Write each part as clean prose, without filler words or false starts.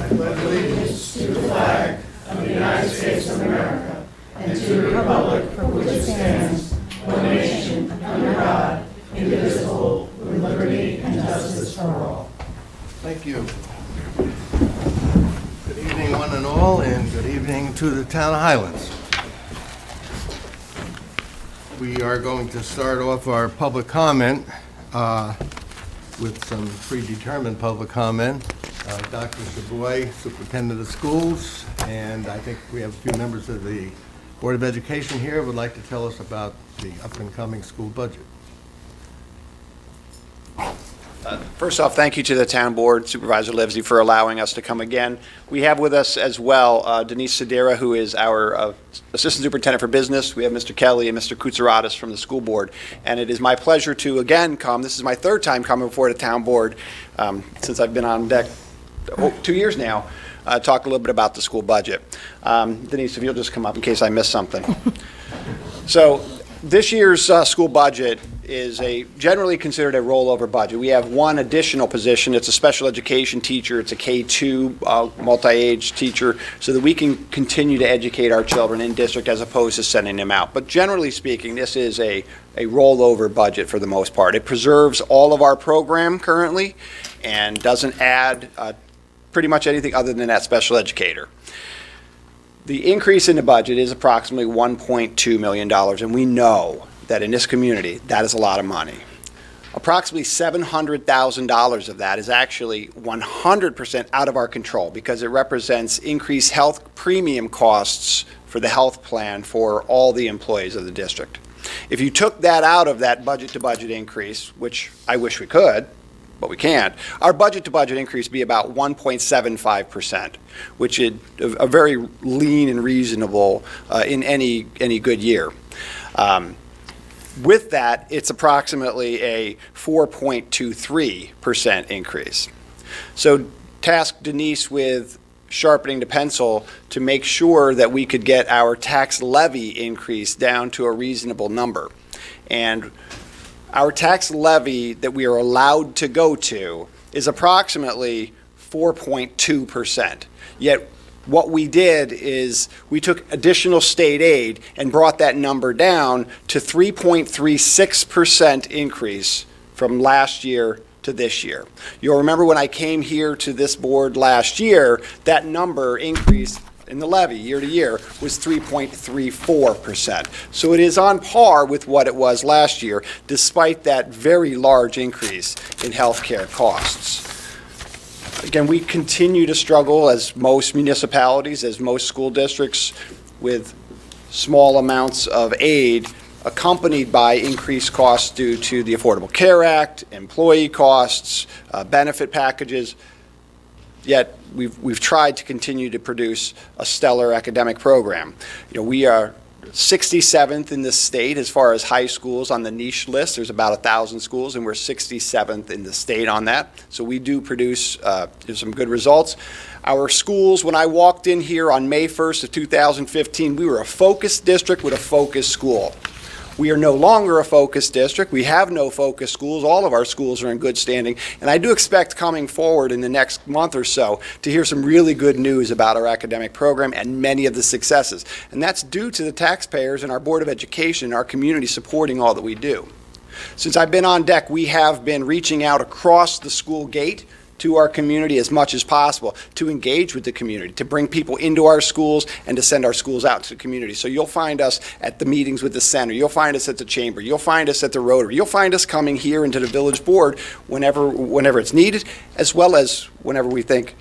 pledge allegiance to the flag of the United States of America and to the republic for which it stands, one nation, under God, indivisible, with liberty and justice for all. Thank you. Good evening, one and all, and good evening to the town of Highlands. We are going to start off our public comment with some predetermined public comment. Dr. Chaboy, Superintendent of Schools, and I think we have a few members of the Board of Education here would like to tell us about the up-and-coming school budget. First off, thank you to the town board, Supervisor Livesey, for allowing us to come again. We have with us as well Denise Sedera, who is our Assistant Superintendent for Business. We have Mr. Kelly and Mr. Koutsaratis from the school board. And it is my pleasure to again come. This is my third time coming before the town board since I've been on deck 2 years now, talk a little bit about the school budget. Denise, if you'll just come up in case I missed something. So this year's school budget is generally considered a rollover budget. We have one additional position. It's a special education teacher. It's a K-2 multi-age teacher so that we can continue to educate our children in district as opposed to sending them out. But generally speaking, this is a rollover budget for the most part. It preserves all of our program currently and doesn't add pretty much anything other than that special educator. The increase in the budget is approximately $1.2 million, and we know that in this community, that is a lot of money. Approximately $700,000 of that is actually 100% out of our control because it represents increased health premium costs for the health plan for all the employees of the district. If you took that out of that budget-to-budget increase, which I wish we could, but we can't, our budget-to-budget increase would be about 1.75%, which is a very lean and reasonable in any good year. With that, it's approximately a 4.23% increase. So task Denise with sharpening the pencil to make sure that we could get our tax levy increase down to a reasonable number. And our tax levy that we are allowed to go to is approximately 4.2%. Yet what we did is we took additional state aid and brought that number down to 3.36% increase from last year to this year. You'll remember when I came here to this board last year, that number increase in the levy year to year was 3.34%. So it is on par with what it was last year, despite that very large increase in healthcare costs. Again, we continue to struggle, as most municipalities, as most school districts, with small amounts of aid accompanied by increased costs due to the Affordable Care Act, employee costs, benefit packages. Yet we've tried to continue to produce a stellar academic program. You know, we are 67th in the state as far as high schools on the niche list. There's about 1,000 schools, and we're 67th in the state on that. So we do produce some good results. Our schools, when I walked in here on May 1st of 2015, we were a focused district with a focused school. We are no longer a focused district. We have no focused schools. All of our schools are in good standing. And I do expect coming forward in the next month or so to hear some really good news about our academic program and many of the successes. And that's due to the taxpayers and our Board of Education and our community supporting all that we do. Since I've been on deck, we have been reaching out across the school gate to our community as much as possible, to engage with the community, to bring people into our schools and to send our schools out to the community. So you'll find us at the meetings with the center, you'll find us at the chamber, you'll find us at the Rotary, you'll find us coming here into the village board whenever it's needed, as well as whenever we think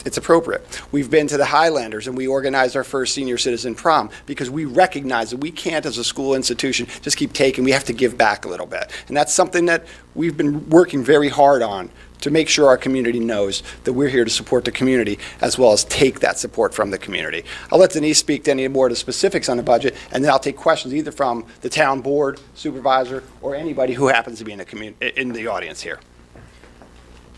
it's appropriate. We've been to the Highlanders and we organized our first senior citizen prom because we recognize that we can't, as a school institution, just keep taking. We have to give back a little bit. And that's something that we've been working very hard on to make sure our community knows that we're here to support the community as well as take that support from the community. I'll let Denise speak to any more of the specifics on the budget, and then I'll take questions either from the town board, supervisor, or anybody who happens to be in the audience here.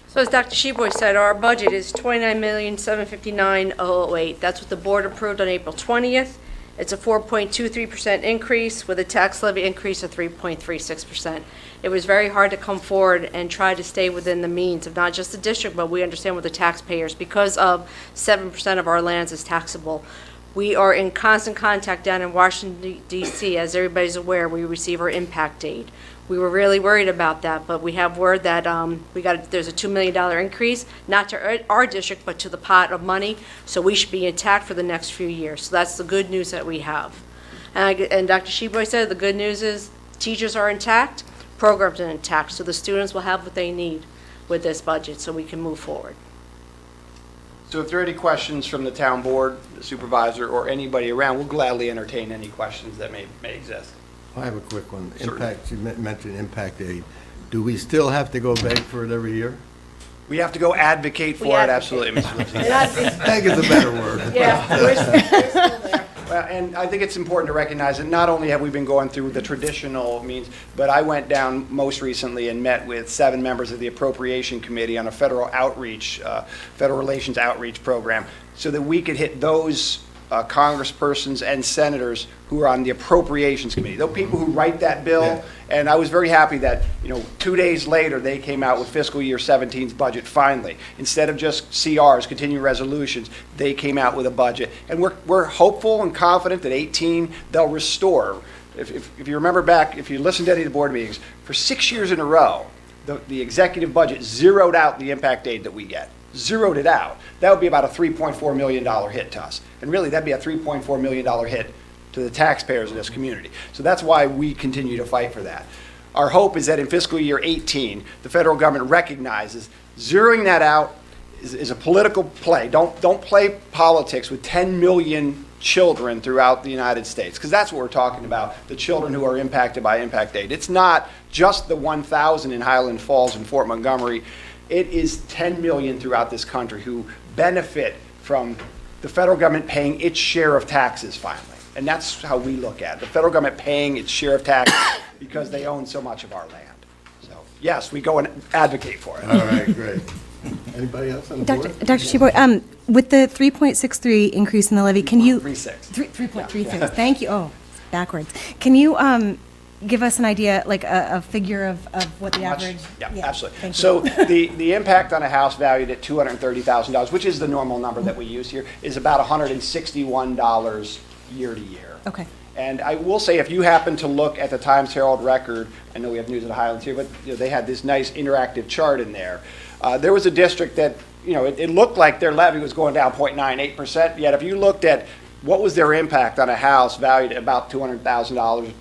So as Dr. Chaboy said, our budget is $29,759,008. That's what the board approved on April 20th. It's a 4.23% increase with a tax levy increase of 3.36%. It was very hard to come forward and try to stay within the means of not just the district, but we understand with the taxpayers, because of 7% of our lands is taxable. We are in constant contact down in Washington, D.C. As everybody's aware, we receive our impact aid. We were really worried about that, but we have word that there's a $2 million increase, not to our district, but to the pot of money, so we should be intact for the next few years. So that's the good news that we have. And Dr. Sheboy said the good news is teachers are intact, programs are intact, so the students will have what they need with this budget, so we can move forward. So if there are any questions from the town board, the supervisor, or anybody around, we'll gladly entertain any questions that may exist. I have a quick one. Certainly. Impact, you mentioned impact aid. Do we still have to go beg for it every year? We have to go advocate for We it, advocate. absolutely, Mr. Lipsy. Beg is a better word. Yeah, we're still there. Well, and I think it's important to recognize that not only have we been going through the traditional means, but I went down most recently and met with 7 members of the Appropriation Committee on a federal relations outreach program, so that we could hit those congresspersons and senators who are on the Appropriations Committee, those people who write that bill. Yeah. And I was very happy that, 2 days later, they came out with fiscal year 17's budget finally. Instead of just CRs, continuing resolutions, they came out with a budget. And we're hopeful and confident that 18, they'll restore. If you remember back, if you listened to any of the board meetings, for 6 years in a row, the executive budget zeroed out the impact aid that we get. Zeroed it out. That would be about a $3.4 million hit to us. And really, that'd be a $3.4 million hit to the taxpayers in this community. So that's why we continue to fight for that. Our hope is that in fiscal year 18, the federal government recognizes zeroing that out is a political play. Don't play politics with 10 million children throughout the United States, because that's what we're talking about, the children who are impacted by impact aid. It's not just the 1,000 in Highland Falls and Fort Montgomery. It is 10 million throughout this country who benefit from the federal government paying its share of taxes finally. And that's how we look at it. The federal government paying its share of taxes because they own so much of our land. So, yes, we go and advocate for it. All right, great. Anybody else on the board? Dr. Sheboy, with the 3.63 increase in the levy, can you... 3.36. 3.36, thank you. Oh, backwards. Can you give us an idea, like a figure of what the Much? average... Yeah, absolutely. Thank you. So the impact on a house valued at $230,000, which is the normal number that we use here, is about $161 year to year. Okay. And I will say, if you happen to look at the Times Herald record, I know we have News of the Highlands here, but they had this nice interactive chart in there. There was a district that, it looked like their levy was going down 0.98%, yet if you looked at what was their impact on a house valued at about $200,000,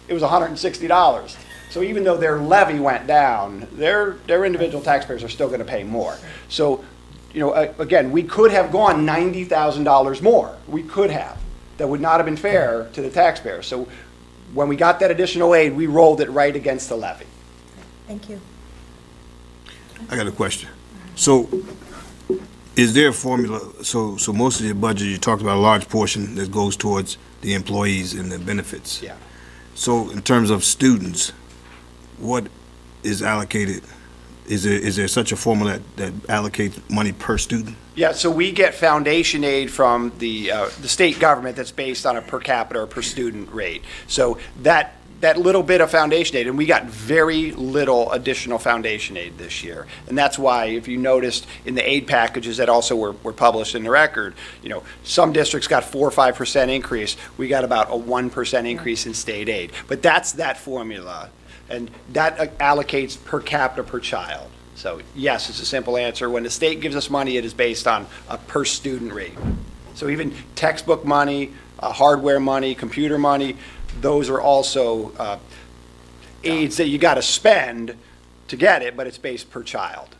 it was $160. So even though their levy went down, their individual taxpayers are still going to pay more. So, again, we could have gone $90,000 more. We could have. That would not have been fair to the taxpayers. So when we got that additional aid, we rolled it right against the levy. Thank you. I got a question. So is there a formula, so most of your budget, you talked about a large portion that goes towards the employees and the benefits. Yeah. So in terms of students, what is allocated? Is there such a formula that allocates money per student? Yeah, so we get foundation aid from the state government that's based on a per capita or per student rate. So that little bit of foundation aid, and we got very little additional foundation aid this year. And that's why, if you noticed in the aid packages that also were published in the record, some districts got 4 or 5% increase. We got about a 1% increase in state aid. But that's that formula. And that allocates per capita per child. So yes, it's a simple answer. When the state gives us money, it is based on a per student rate. So even textbook money, hardware money, computer money, those are also aids that you got to spend to get it, but it's based per child.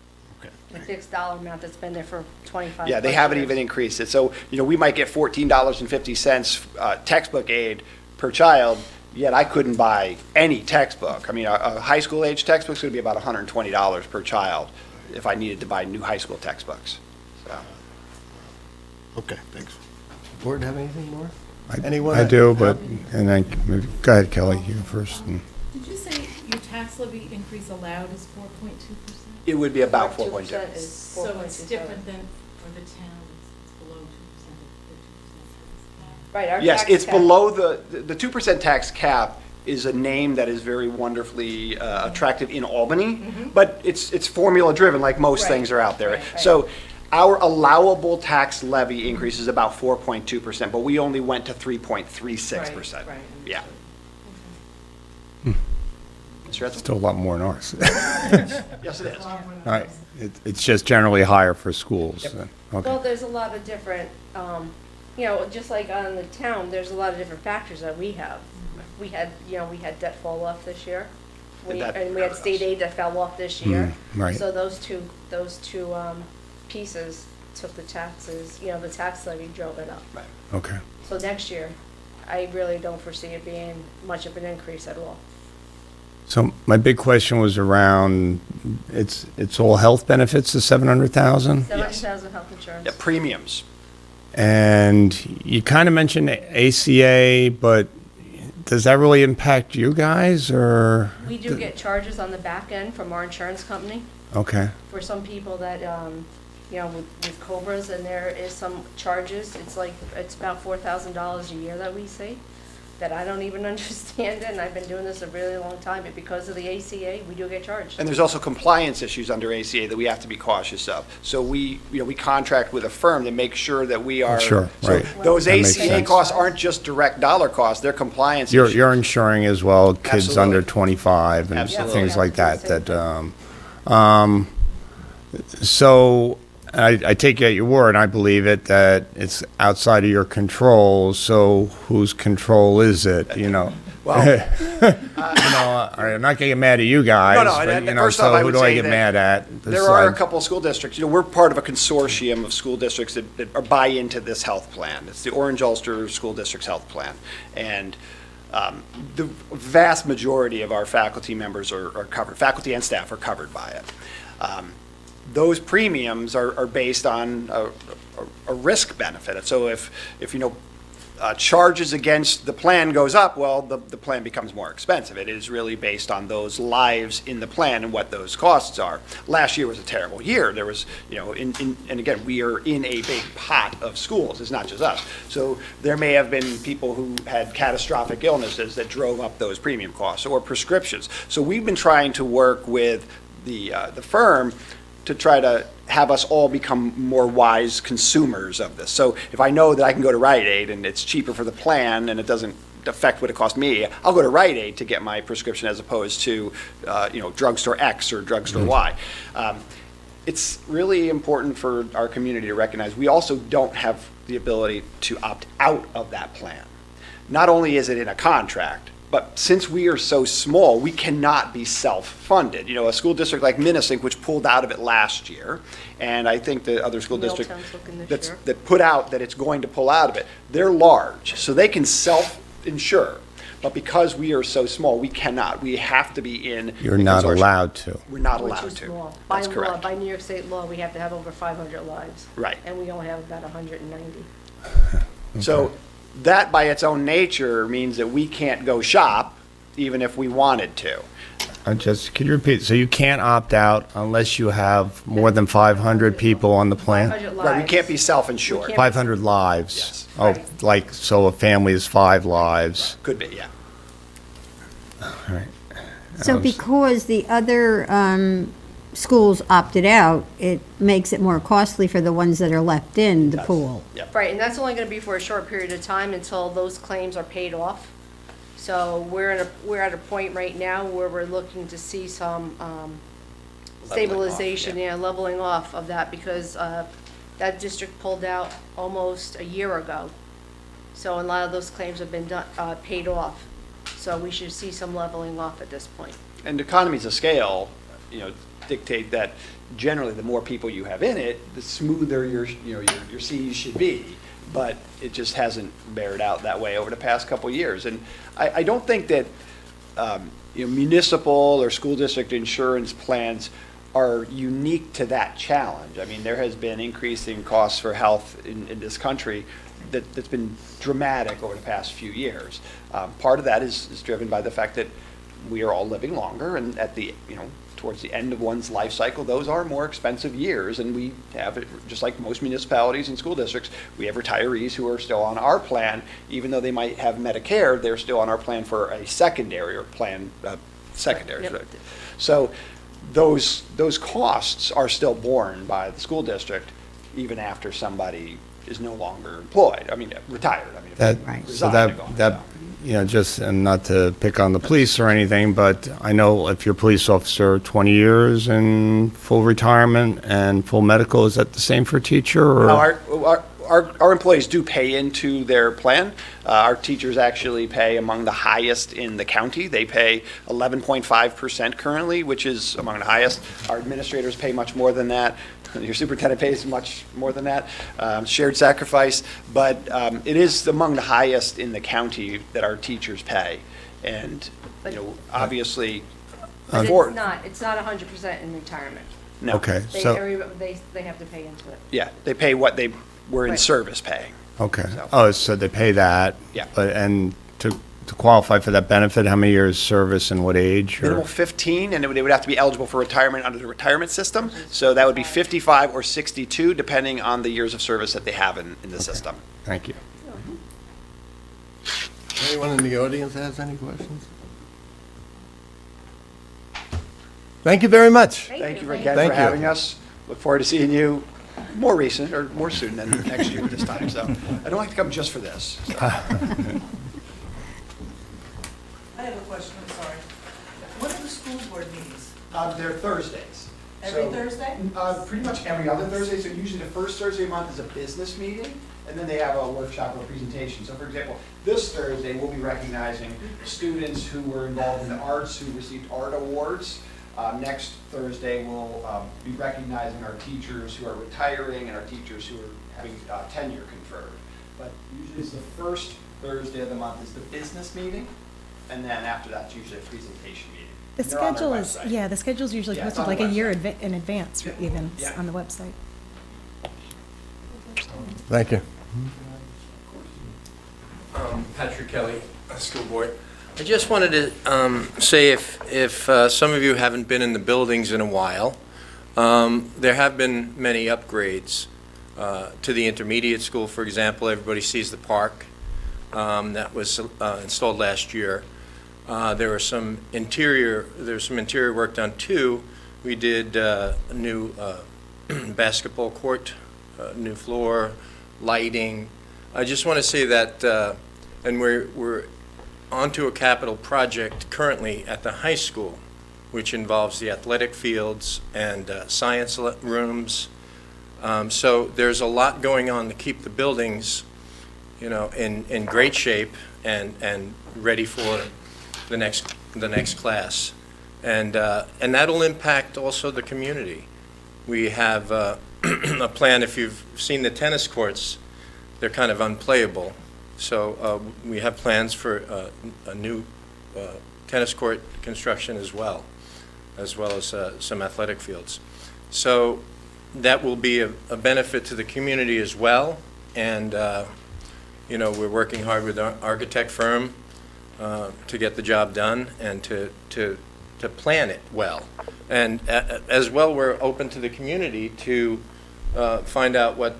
A fixed dollar amount that's been there for 25 Yeah, they haven't even increased it. So, we might get $14.50 textbook aid per child, yet I couldn't buy any textbook. I mean, a high school age textbook's going to be about $120 per child if I needed to buy new high school textbooks. So. Okay, thanks. Board have anything more? I Anyone? do, but, go ahead, Kelly, you first. Did you say your tax levy increase allowed is 4.2%? It would be about 4.2. 4.2 is So it's 4.27. different than for the town, it's below 2%, Right, our Yes, tax it's cap- below the 2% tax cap is a name that is very wonderfully attractive in Albany, but it's formula driven, like most Right, things are out there. right, right. So our allowable tax levy increase is about 4.2%, but we only went to 3.36%. Right, right. Yeah. Mr. Edsel? Still a lot more than ours. Yes, it is. Right. It's just generally higher for schools. Yep. Okay. Well, there's a lot of different, you know, just like on the town, there's a lot of different factors that we have. We had, you know, we had debt fall off this year. And we had state aid that fell off this year. right. So those two pieces took the taxes, you know, the tax levy drove it up. Right. Okay. So next year, I really don't foresee it being much of an increase at all. So my big question was around, it's all health benefits, the 700,000? 70,000 health insurance. Yeah, premiums. And you kind of mentioned ACA, but does that really impact you guys, or? We do get charges on the back end from our insurance company Okay, for some people that, you know, with Cobras, and there is some charges. It's about $4,000 a year that we see, that I don't even understand it, and I've been doing this a really long time, but because of the ACA, we do get charged. And there's also compliance issues under ACA that we have to be cautious of. So we contract with a firm to make sure that we are. Sure, so right. Those That makes ACA sense. costs aren't just direct dollar costs, they're compliance you're issues. insuring as well, kids Absolutely. under 25 and Absolutely. things like that, Same so I take you at your word, and I believe it, that it's outside of your control, so whose control is it, you know? Well, I'm not getting mad at you guys, No, but, and you know, first off, so I who would do I say get that mad at? there are a besides- couple of school districts, we're part of a consortium of school districts that are buy into this health plan. It's the Orange Ulster School District's health plan. And the vast majority of our faculty members are covered, faculty and staff are covered by it. Those premiums are based on a risk benefit. So if you know, charges against the plan goes up, well, the plan becomes more expensive. It is really based on those lives in the plan and what those costs are. Last year was a terrible year. There was, you know, and again, we are in a big pot of schools. It's not just us. So there may have been people who had catastrophic illnesses that drove up those premium costs, or prescriptions. So we've been trying to work with the firm to try to have us all become more wise consumers of this. So if I know that I can go to Rite Aid and it's cheaper for the plan and it doesn't affect what it costs me, I'll go to Rite Aid to get my prescription as opposed to, you know, drugstore X or drugstore Y. It's really important for our community to recognize we also don't have the ability to opt out of that plan. Not only is it in a contract, but since we are so small, we cannot be self-funded. You know, a school district like Minnesink, which pulled out of it last year, and I think the other school district Middletown's looking this that's, year. that put out that it's going to pull out of it, they're large, so they can self-insure. But because we are so small, we cannot. We have to be in. You're the not consortium. allowed to. We're not Which allowed is to. small. That's By law, correct. by New York State law, we have to have over 500 lives. Right. And we only have about 190. So that by its own nature means that we can't go shop even if we wanted to. Could you repeat? So you can't opt out unless you have more than 500 people on the plan? 500 lives. Right, we can't be self-insured. We can't- 500 lives? Yes. Oh, Right. like, so a family is 5 lives? Could be, yeah. All right. So because the other schools opted out, it makes it more costly for the ones that are left in the pool. Yep. Right, and that's only going to be for a short period of time until those claims are paid off. So we're at a point right now where we're looking to see some stabilization, yeah. leveling off of that, because that district pulled out almost a year ago. So a lot of those claims have been paid off. So we should see some leveling off at this point. And economies of scale, you know, dictate that generally the more people you have in it, the smoother your Cs should be. But it just hasn't bared out that way over the past couple of years. And I don't think that municipal or school district insurance plans are unique to that challenge. I mean, there has been increasing costs for health in this country that's been dramatic over the past few years. Part of that is driven by the fact that we are all living longer, and at the towards the end of one's life cycle, those are more expensive years, and we have, it just like most municipalities and school districts, we have retirees who are still on our plan, even though they might have Medicare, they're still on our plan for a secondary or plan, secondary. Yep. So those costs are still borne by the school district, even after somebody is no longer employed, retired, if That, they Right. so resigned and gone, that, so. just, and not to pick on the police or anything, but I know if you're a police officer, 20 years in full retirement and full medical, is that the same for a teacher, or? No, our employees do pay into their plan. Our teachers actually pay among the highest in the county. They pay 11.5% currently, which is among the highest. Our administrators pay much more than that. Your superintendent pays much more than that, shared sacrifice. But it is among the highest in the county that our teachers pay. And, obviously, But for- it's not 100% in retirement. no. Okay, They, so, they have to pay into it. Yeah, they pay what they were in Right. service paying. okay. So- Oh, so they pay that? Yeah. But, and to qualify for that benefit, how many years service and what age? or- Minimal 15, and they would have to be eligible for retirement under the retirement system. So that would be 55 or 62, depending on the years of service that they have in the system. Thank you. Anyone in the audience has any questions? Thank you very much. Thank you again Thank for you. having us. Look forward to seeing you more recent, or more soon than next year this time. So I don't like to come just for this. So. I have a question, I'm sorry. What are the school board meetings? They're Thursdays. Every So, Thursday? Pretty much every other Thursday. So usually the first Thursday of the month is a business meeting, and then they have a workshop or presentation. So for example, this Thursday, we'll be recognizing students who were involved in the arts, who received art awards. Next Thursday, we'll be recognizing our teachers who are retiring and our teachers who are having tenure conferred. But usually it's the first Thursday of the month is the business meeting, and then after that, it's usually a presentation meeting. The They're on their schedule is, website. yeah, the schedule's usually Yeah, it's posted on the like a year website. in advance, even, Yeah. on the website. Thank you. Patrick Kelly, school board. I just wanted to say if some of you haven't been in the buildings in a while, there have been many upgrades to the intermediate school. For example, everybody sees the park that was installed last year. There was some interior work done too. We did a new basketball court, new floor, lighting. I just want to say that, and we're onto a capital project currently at the high school, which involves the athletic fields and science rooms. So there's a lot going on to keep the buildings, in great shape and ready for the next class, and that'll impact also the community. We have a plan. If you've seen the tennis courts, they're kind of unplayable. So we have plans for a new tennis court construction as well as some athletic fields. So that will be a benefit to the community as well. And we're working hard with our architect firm to get the job done and to plan it well. And as well, we're open to the community to find out what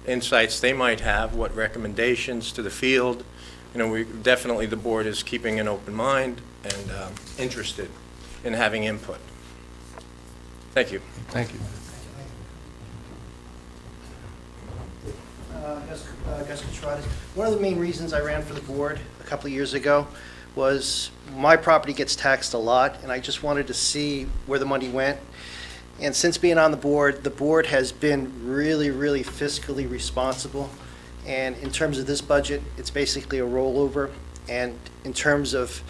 insights they might have, what recommendations to the field. The board is keeping an open mind and interested in having input. Thank you. Thank you. Gus Katratis. One of the main reasons I ran for the board a couple of years ago was my property gets taxed a lot, and I just wanted to see where the money went. And since being on the board has been really, really fiscally responsible. And in terms of this budget, it's basically a rollover. And in terms of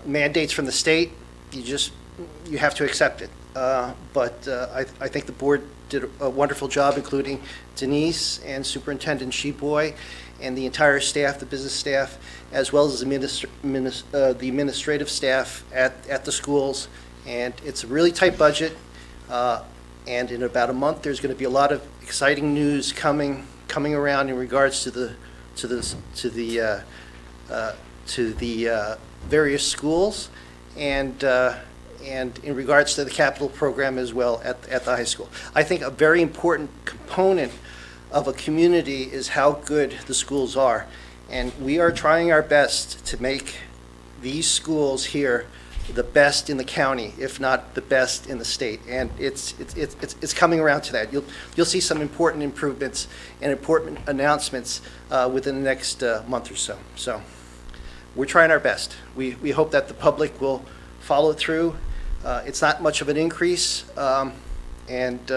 mandates from the state, you have to accept it. But I think the board did a wonderful job, including Denise and Superintendent Sheboy and the entire staff, the business staff, as well as the administrative staff at the schools. And it's a really tight budget. And in about a month, there's going to be a lot of exciting news coming around in regards to the various schools. and in regards to the capital program as well at the high school. I think a very important component of a community is how good the schools are. And we are trying our best to make these schools here the best in the county, if not the best in the state. And it's coming around to that. You'll see some important improvements and important announcements within the next month or so. So we're trying our best. We hope that the public will follow through. It's not much of an increase, and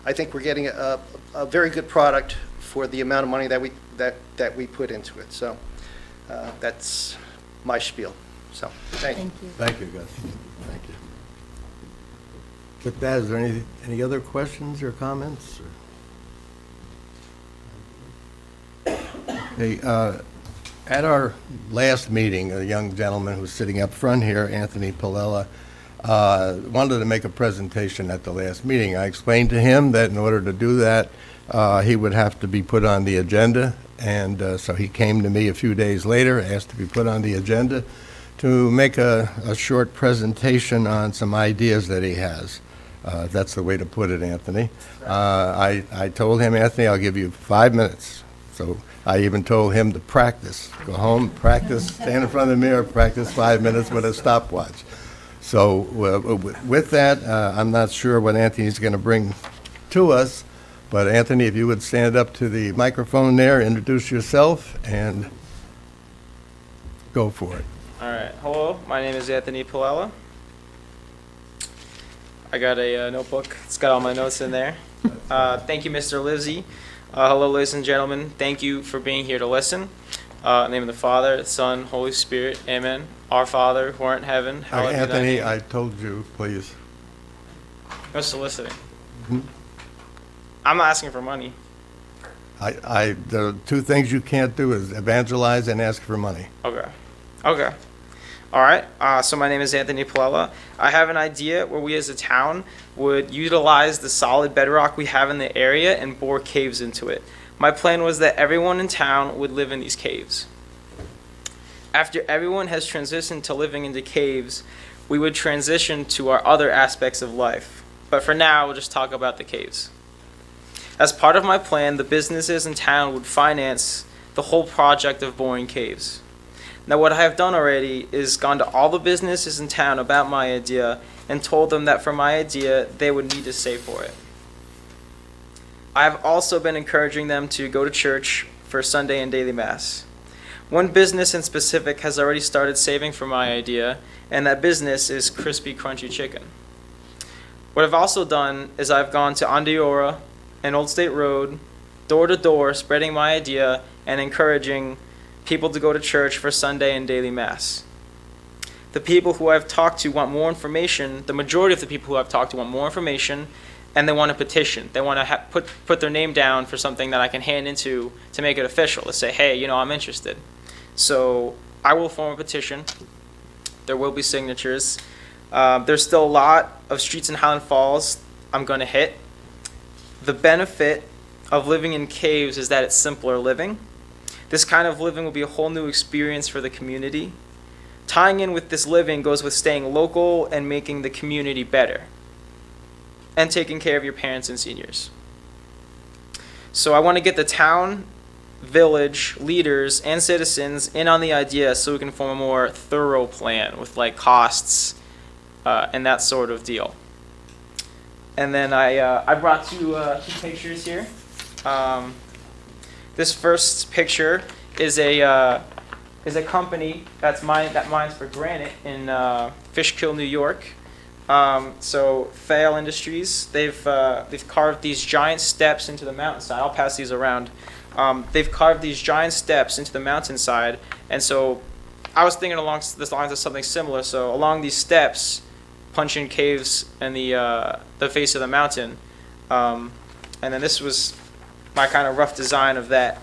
I think we're getting a very good product for the amount of money that we put into it. So that's my spiel. So thank you. Thank you, Gus. Thank you. With that, is there any other questions or comments? Hey, at our last meeting, a young gentleman who was sitting up front here, Anthony Palella, wanted to make a presentation at the last meeting. I explained to him that in order to do that, he would have to be put on the agenda, and so he came to me a few days later, asked to be put on the agenda to make a short presentation on some ideas that he has. That's the way to put it, Anthony. I told him, Anthony, I'll give you 5 minutes. So I even told him to practice. Go home, practice, stand in front of the mirror, practice 5 minutes with a stopwatch. So with that, I'm not sure what Anthony's going to bring to us, but Anthony, if you would stand up to the microphone there, introduce yourself, and go for it. All right. Hello, my name is Anthony Palella. I got a notebook. It's got all my notes in there. Thank you, Mr. Livesey. Hello, ladies and gentlemen. Thank you for being here to listen. In the name of the Father, the Son, Holy Spirit. Amen. Our Father, who art in heaven, hallowed be thy Anthony, name. I told you, please. No soliciting. I'm not asking for money. The two things you can't do is evangelize and ask for money. Okay. Okay. All right. So my name is Anthony Palella. I have an idea where we as a town would utilize the solid bedrock we have in the area and bore caves into it. My plan was that everyone in town would live in these caves. After everyone has transitioned to living into caves, we would transition to our other aspects of life. But for now, we'll just talk about the caves. As part of my plan, the businesses in town would finance the whole project of boring caves. Now, what I have done already is gone to all the businesses in town about my idea and told them that for my idea, they would need to save for it. I have also been encouraging them to go to church for Sunday and daily Mass. One business in specific has already started saving for my idea, and that business is Crispy Crunchy Chicken. What I've also done is I've gone to Ondeora and Old State Road, door to door, spreading my idea and encouraging people to go to church for Sunday and daily Mass. The people who I've talked to want more information. The majority of the people who I've talked to want more information, and they want a petition. They want to put their name down for something that I can hand into to make it official, to say, hey, I'm interested. So I will form a petition. There will be signatures. There's still a lot of streets in Highland Falls I'm going to hit. The benefit of living in caves is that it's simpler living. This kind of living will be a whole new experience for the community. Tying in with this living goes with staying local and making the community better, and taking care of your parents and seniors. So I want to get the town, village, leaders, and citizens in on the idea so we can form a more thorough plan with costs and that sort of deal. And then I brought two pictures here. This first picture is a company that mines for granite in Fishkill, New York. So Fail Industries, they've carved these giant steps into the mountainside. I'll pass these around. They've carved these giant steps into the mountainside, and so I was thinking along the lines of something similar. So along these steps, punch in caves in the face of the mountain, and then this was my kind of rough design of that,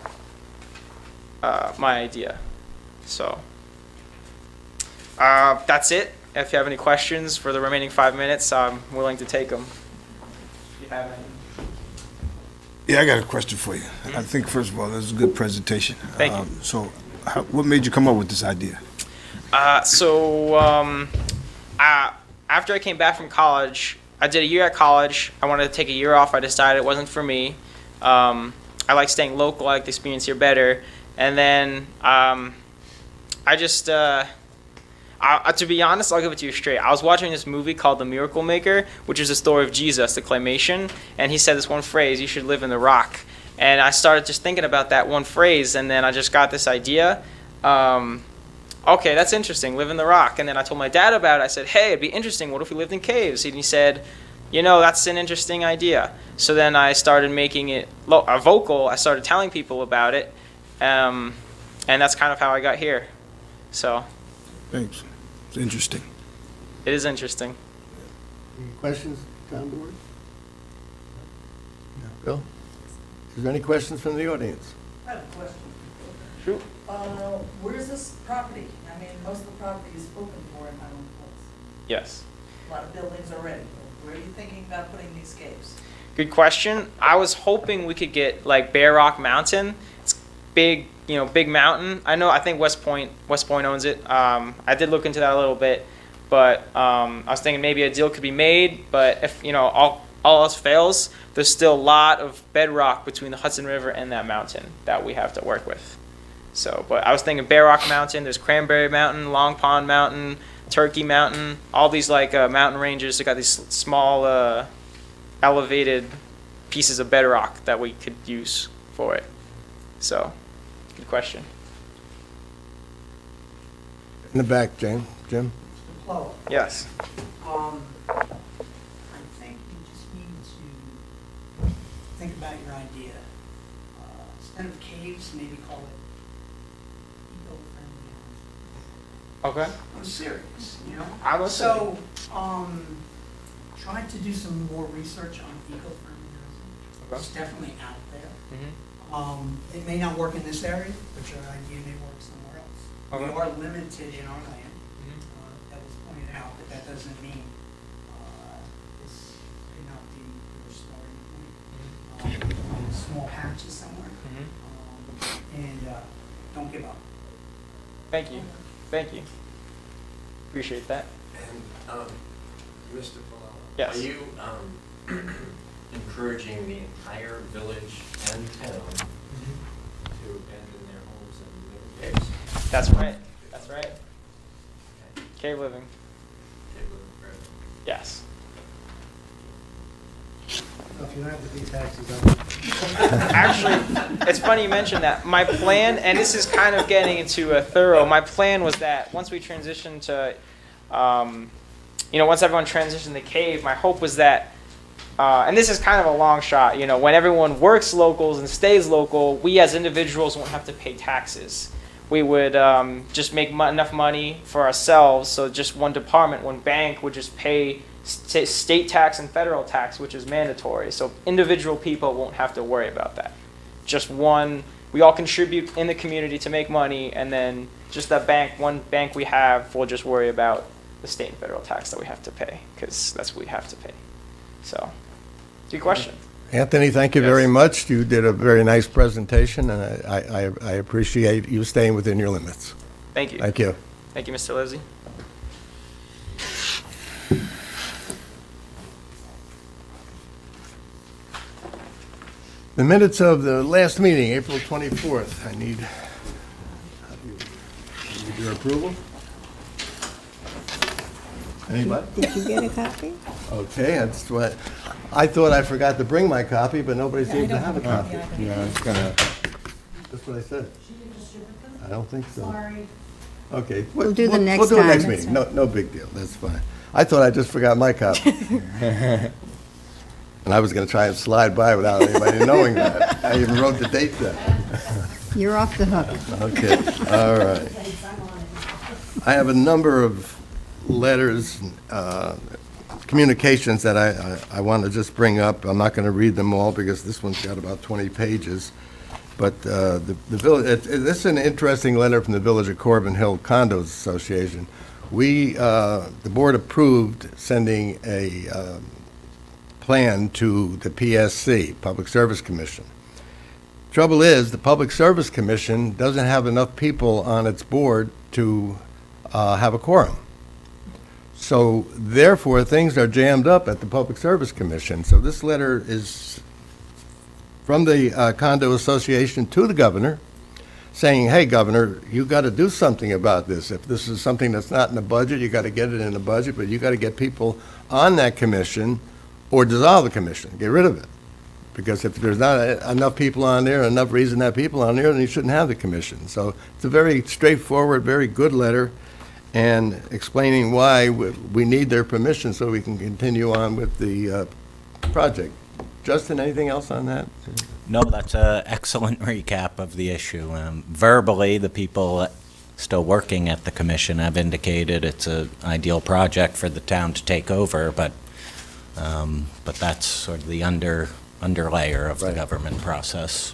my idea. So that's it. If you have any questions for the remaining 5 minutes, I'm willing to take them. If you have any. Yeah, I got a question for you. I think, first of all, that was a good presentation. Thank you. So what made you come up with this idea? after I came back from college, I did a year at college. I wanted to take a year off. I decided it wasn't for me. I like staying local. I like the experience here better. And then I just, to be honest, I'll give it to you straight. I was watching this movie called The Miracle Maker, which is the story of Jesus, the claymation. And he said this one phrase, "You should live in the rock." And I started just thinking about that one phrase, and then I just got this idea. Okay, that's interesting, live in the rock. And then I told my dad about it. I said, hey, it'd be interesting. What if we lived in caves? And he said, that's an interesting idea. So then I started making it vocal. I started telling people about it. And that's kind of how I got here. So Thanks. It's interesting. it is interesting. Any questions, town board? No. Bill? Is there any questions from the audience? I have a question. Shoot. Where's this property? I mean, most of the property is spoken for in Highland Place. Yes. A lot of buildings already. Where are you thinking about putting these caves? Good question. I was hoping we could get like Bear Rock Mountain. It's big, big mountain. I think West Point owns it. I did look into that a little bit, but I was thinking maybe a deal could be made. But if all else fails, there's still a lot of bedrock between the Hudson River and that mountain that we have to work with. So, but I was thinking Bear Rock Mountain. There's Cranberry Mountain, Long Pond Mountain, Turkey Mountain. All these like mountain ranges. They got these small elevated pieces of bedrock that we could use for it. So, good question. In the back, Jim. Hello. Yes. I think you just need to think about your idea. Instead of caves, maybe call it eco-friendly housing. Okay. I'm serious, I'm listening. So, try to do some more research on eco-friendly housing. Okay. It's definitely out there. Mm-hmm. It may not work in this area, but your idea may work somewhere else. Okay. We are limited in our land. That was pointed out, but that doesn't mean this cannot be your starting point. Small patches somewhere. And don't give up. Thank you. Appreciate that. And, Mr. Palella? Yes. Are you encouraging the entire village and town to abandon their homes and live in caves? That's right. Cave living. Yes. If you don't have to pay taxes, Actually, it's funny you mentioned that. My plan, and this is kind of getting into a thorough, my plan was that once we transitioned to, once everyone transitioned to cave, my hope was that, and this is kind of a long shot, when everyone works locals and stays local, we as individuals won't have to pay taxes. We would just make enough money for ourselves, so just one department, one bank would just pay state tax and federal tax, which is mandatory. So individual people won't have to worry about that. Just one, we all contribute in the community to make money, and then just that bank, one bank we have, will just worry about the state and federal tax that we have to pay, because that's what we have to pay. So, good question. Anthony, thank you very much. You did a very nice presentation, and I appreciate you staying within your limits. Thank you. Thank you. Thank you, Mr. Lizzie. The minutes of the last meeting, April 24th. I need your approval. Anybody? Did you get a copy? Okay, that's what, I thought I forgot to bring my copy, but nobody seems to have a copy. Yeah, it's gonna, That's what I said. I don't think so. sorry. Okay. We'll do the next We'll do it next time. meeting. No big deal. That's fine. I thought I just forgot my copy. And I was going to try and slide by without anybody knowing that. I even wrote the date down. You're off the hook. Okay, all right. I have a number of letters, communications that I want to just bring up. I'm not going to read them all because this one's got about 20 pages. But the village, this is an interesting letter from the Village of Corbin Hill Condos Association. The board approved sending a plan to the PSC, Public Service Commission. Trouble is, the Public Service Commission doesn't have enough people on its board to have a quorum. So therefore, things are jammed up at the Public Service Commission. So this letter is from the condo association to the governor, saying, hey, Governor, you got to do something about this. If this is something that's not in the budget, you got to get it in the budget, but you got to get people on that commission or dissolve the commission, get rid of it. Because if there's not enough people on there, enough reason to have people on there, then you shouldn't have the commission. So it's a very straightforward, very good letter, and explaining why we need their permission so we can continue on with the project. Justin, anything else on that? No, that's an excellent recap of the issue. Verbally, the people still working at the commission have indicated it's an ideal project for the town to take over, but that's sort of the underlayer of the government process.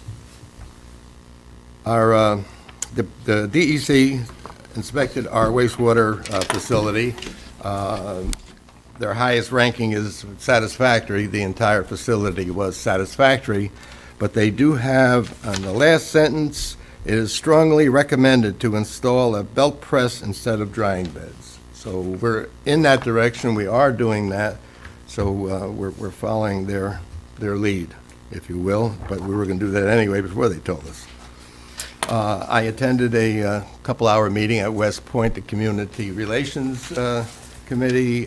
Our the DEC inspected our wastewater facility. Their highest ranking is satisfactory. The entire facility was satisfactory, but they do have, on the last sentence, it is strongly recommended to install a belt press instead of drying beds. So we're in that direction. We are doing that. So we're following their lead, if you will, but we were going to do that anyway before they told us. I attended a couple-hour meeting at West Point, the Community Relations Committee.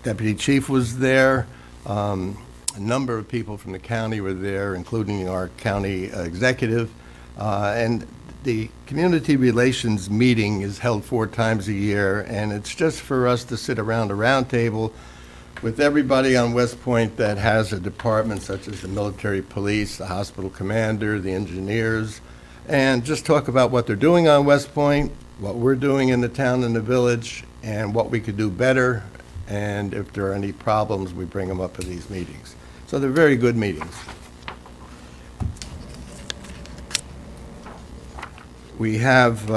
Deputy Chief was there. A number of people from the county were there, including our county executive. And the Community Relations meeting is held 4 times a year, and it's just for us to sit around a round table with everybody on West Point that has a department, such as the military police, the hospital commander, the engineers, and just talk about what they're doing on West Point, what we're doing in the town and the village, and what we could do better, and if there are any problems, we bring them up at these meetings. So they're very good meetings. We have,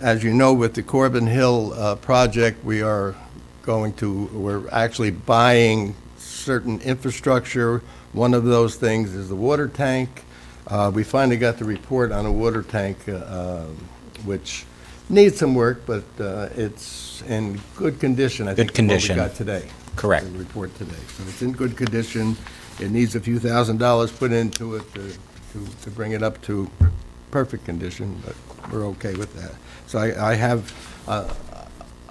as you know, with the Corbin Hill project, we're actually buying certain infrastructure. One of those things is the water tank. We finally got the report on a water tank, which needs some work, but it's in good condition. I think Good condition. what we got today. Correct. The report today. So it's in good condition. It needs a few $1,000s put into it to bring it up to perfect condition, but we're okay with that. So I have,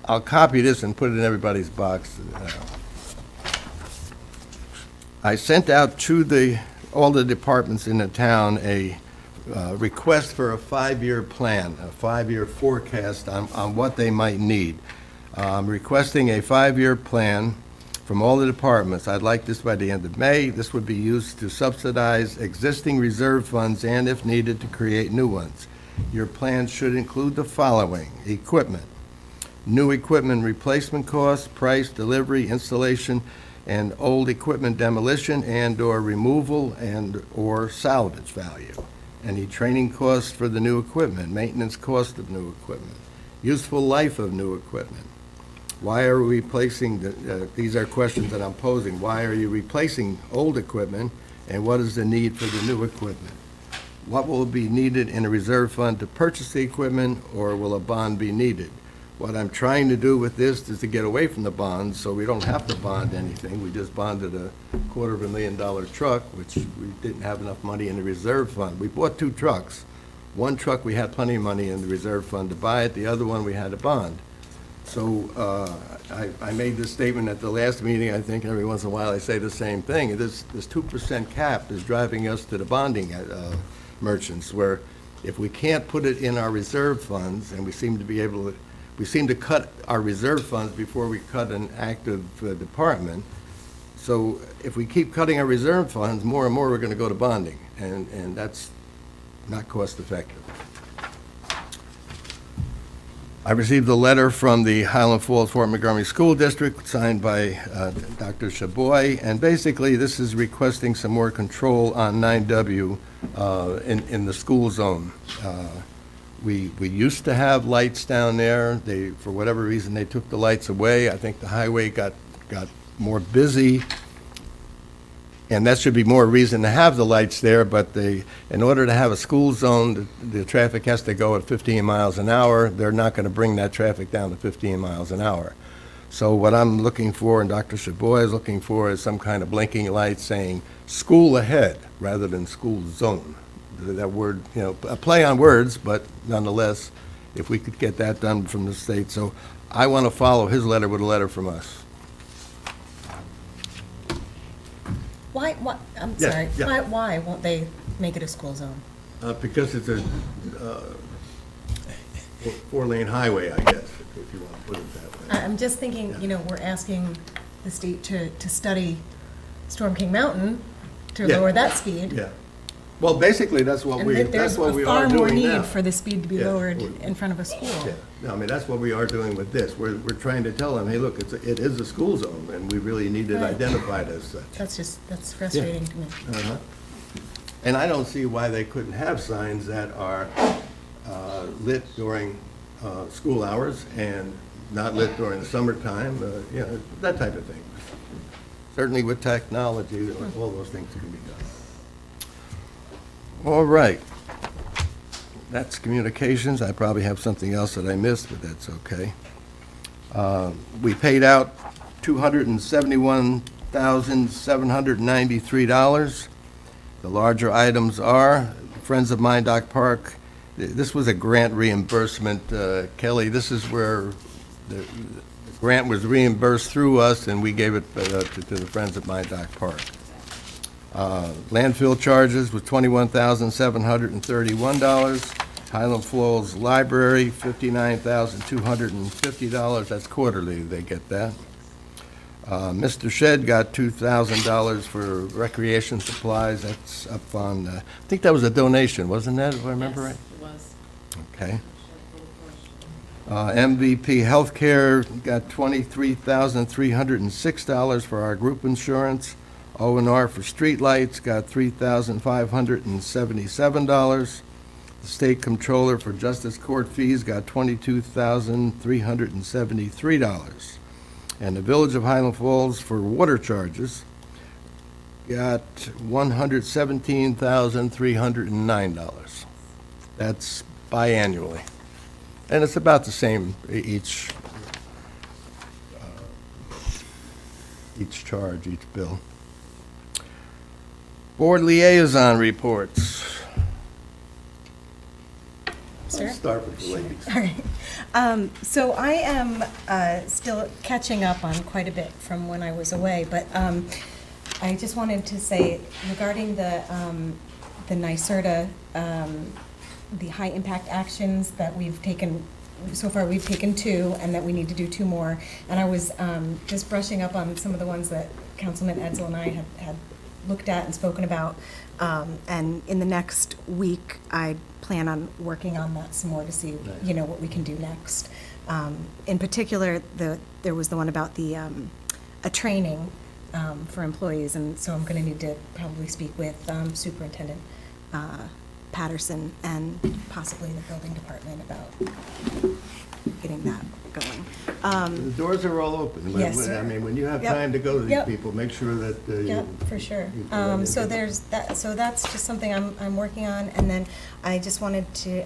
I'll copy this and put it in everybody's box. I sent out to all the departments in the town a request for a 5-year plan, a 5-year forecast on what they might need. I'm requesting a 5-year plan from all the departments. I'd like this by the end of May. This would be used to subsidize existing reserve funds and, if needed, to create new ones. Your plan should include the following: equipment, new equipment replacement costs, price, delivery, installation, and old equipment demolition and/or removal and/or salvage value. Any training costs for the new equipment, maintenance cost of new equipment, useful life of new equipment. Why are we replacing, these are questions that I'm posing. Why are you replacing old equipment, and what is the need for the new equipment? What will be needed in a reserve fund to purchase the equipment, or will a bond be needed? What I'm trying to do with this is to get away from the bonds, so we don't have to bond anything. We just bonded a $250,000 truck, which we didn't have enough money in the reserve fund. We bought 2 trucks. One truck, we had plenty of money in the reserve fund to buy it. The other one, we had to bond. So I made this statement at the last meeting. I think every once in a while I say the same thing. This 2% cap is driving us to the bonding merchants, where if we can't put it in our reserve funds, and we seem to cut our reserve funds before we cut an active department. So if we keep cutting our reserve funds, more and more we're going to go to bonding, and that's not cost effective. I received a letter from the Highland Falls Fort Montgomery School District signed by Dr. Chaboy, and basically this is requesting some more control on 9W in the school zone. We used to have lights down there. For whatever reason, they took the lights away. I think the highway got more busy And that should be more reason to have the lights there, but in order to have a school zone, the traffic has to go at 15 miles an hour. They're not going to bring that traffic down to 15 miles an hour. So what I'm looking for, and Dr. Chaboy is looking for, is some kind of blinking light saying school ahead rather than school zone. That word, a play on words, but nonetheless, if we could get that done from the state. So I want to follow his letter with a letter from us. Why, I'm Yes, sorry, yeah. why won't they make it a school zone? Because it's a four-lane highway, I guess, if you want to put it that way. I'm just thinking, we're asking the state to study Storm King Mountain to Yeah. lower that speed. Yeah. Well, basically, that's what And we, that that's there's what we a are far more doing now. need for the speed to be Yeah. lowered in front of a school. Yeah, no, I mean, that's what we are doing with this. We're trying to tell them, hey, look, it is a school zone, and we really need it Right. identified as such. That's frustrating to me. Uh-huh. And I don't see why they couldn't have signs that are lit during school hours and not lit during the summertime, that type of thing. Certainly with technology, all those things can be done. All right. That's communications. I probably have something else that I missed, but that's okay. We paid out $271,793. The larger items are Friends of Mindock Park. This was a grant reimbursement. Kelly, this is where the grant was reimbursed through us, and we gave it to the Friends of Mindock Park. Landfill charges was $21,731. Highland Falls Library, $59,250. That's quarterly, they get that. Mr. Shed got $2,000 for recreation supplies. That's up on, I think that was a donation, wasn't that, if I remember right? It was. Okay. MVP Healthcare got $23,306 for our group insurance. O&R for streetlights got $3,577. The State Comptroller for Justice Court fees got $22,373. And the Village of Highland Falls for water charges got $117,309. That's biannually. And it's about the same each charge, each bill. Board liaison reports. Sir? Let's start with the ladies. All right. So I am still catching up on quite a bit from when I was away, but I just wanted to say regarding the NYSERDA, the high-impact actions that we've taken, so far we've taken 2, and that we need to do 2 more. And I was just brushing up on some of the ones that Councilman Edsel and I had looked at and spoken about. And in the next week, I plan on working on that some more to see, what we can do next. In particular, there was the one about the a training for employees, and so I'm going to need to probably speak with Superintendent Patterson and possibly the building department about getting that going. The doors are all open. Yes. I mean, when you have Yep. time to go to these Yep. people, make sure that Yep, for sure. you go in and So get- there's that, so that's just something I'm working on, and then I just wanted to,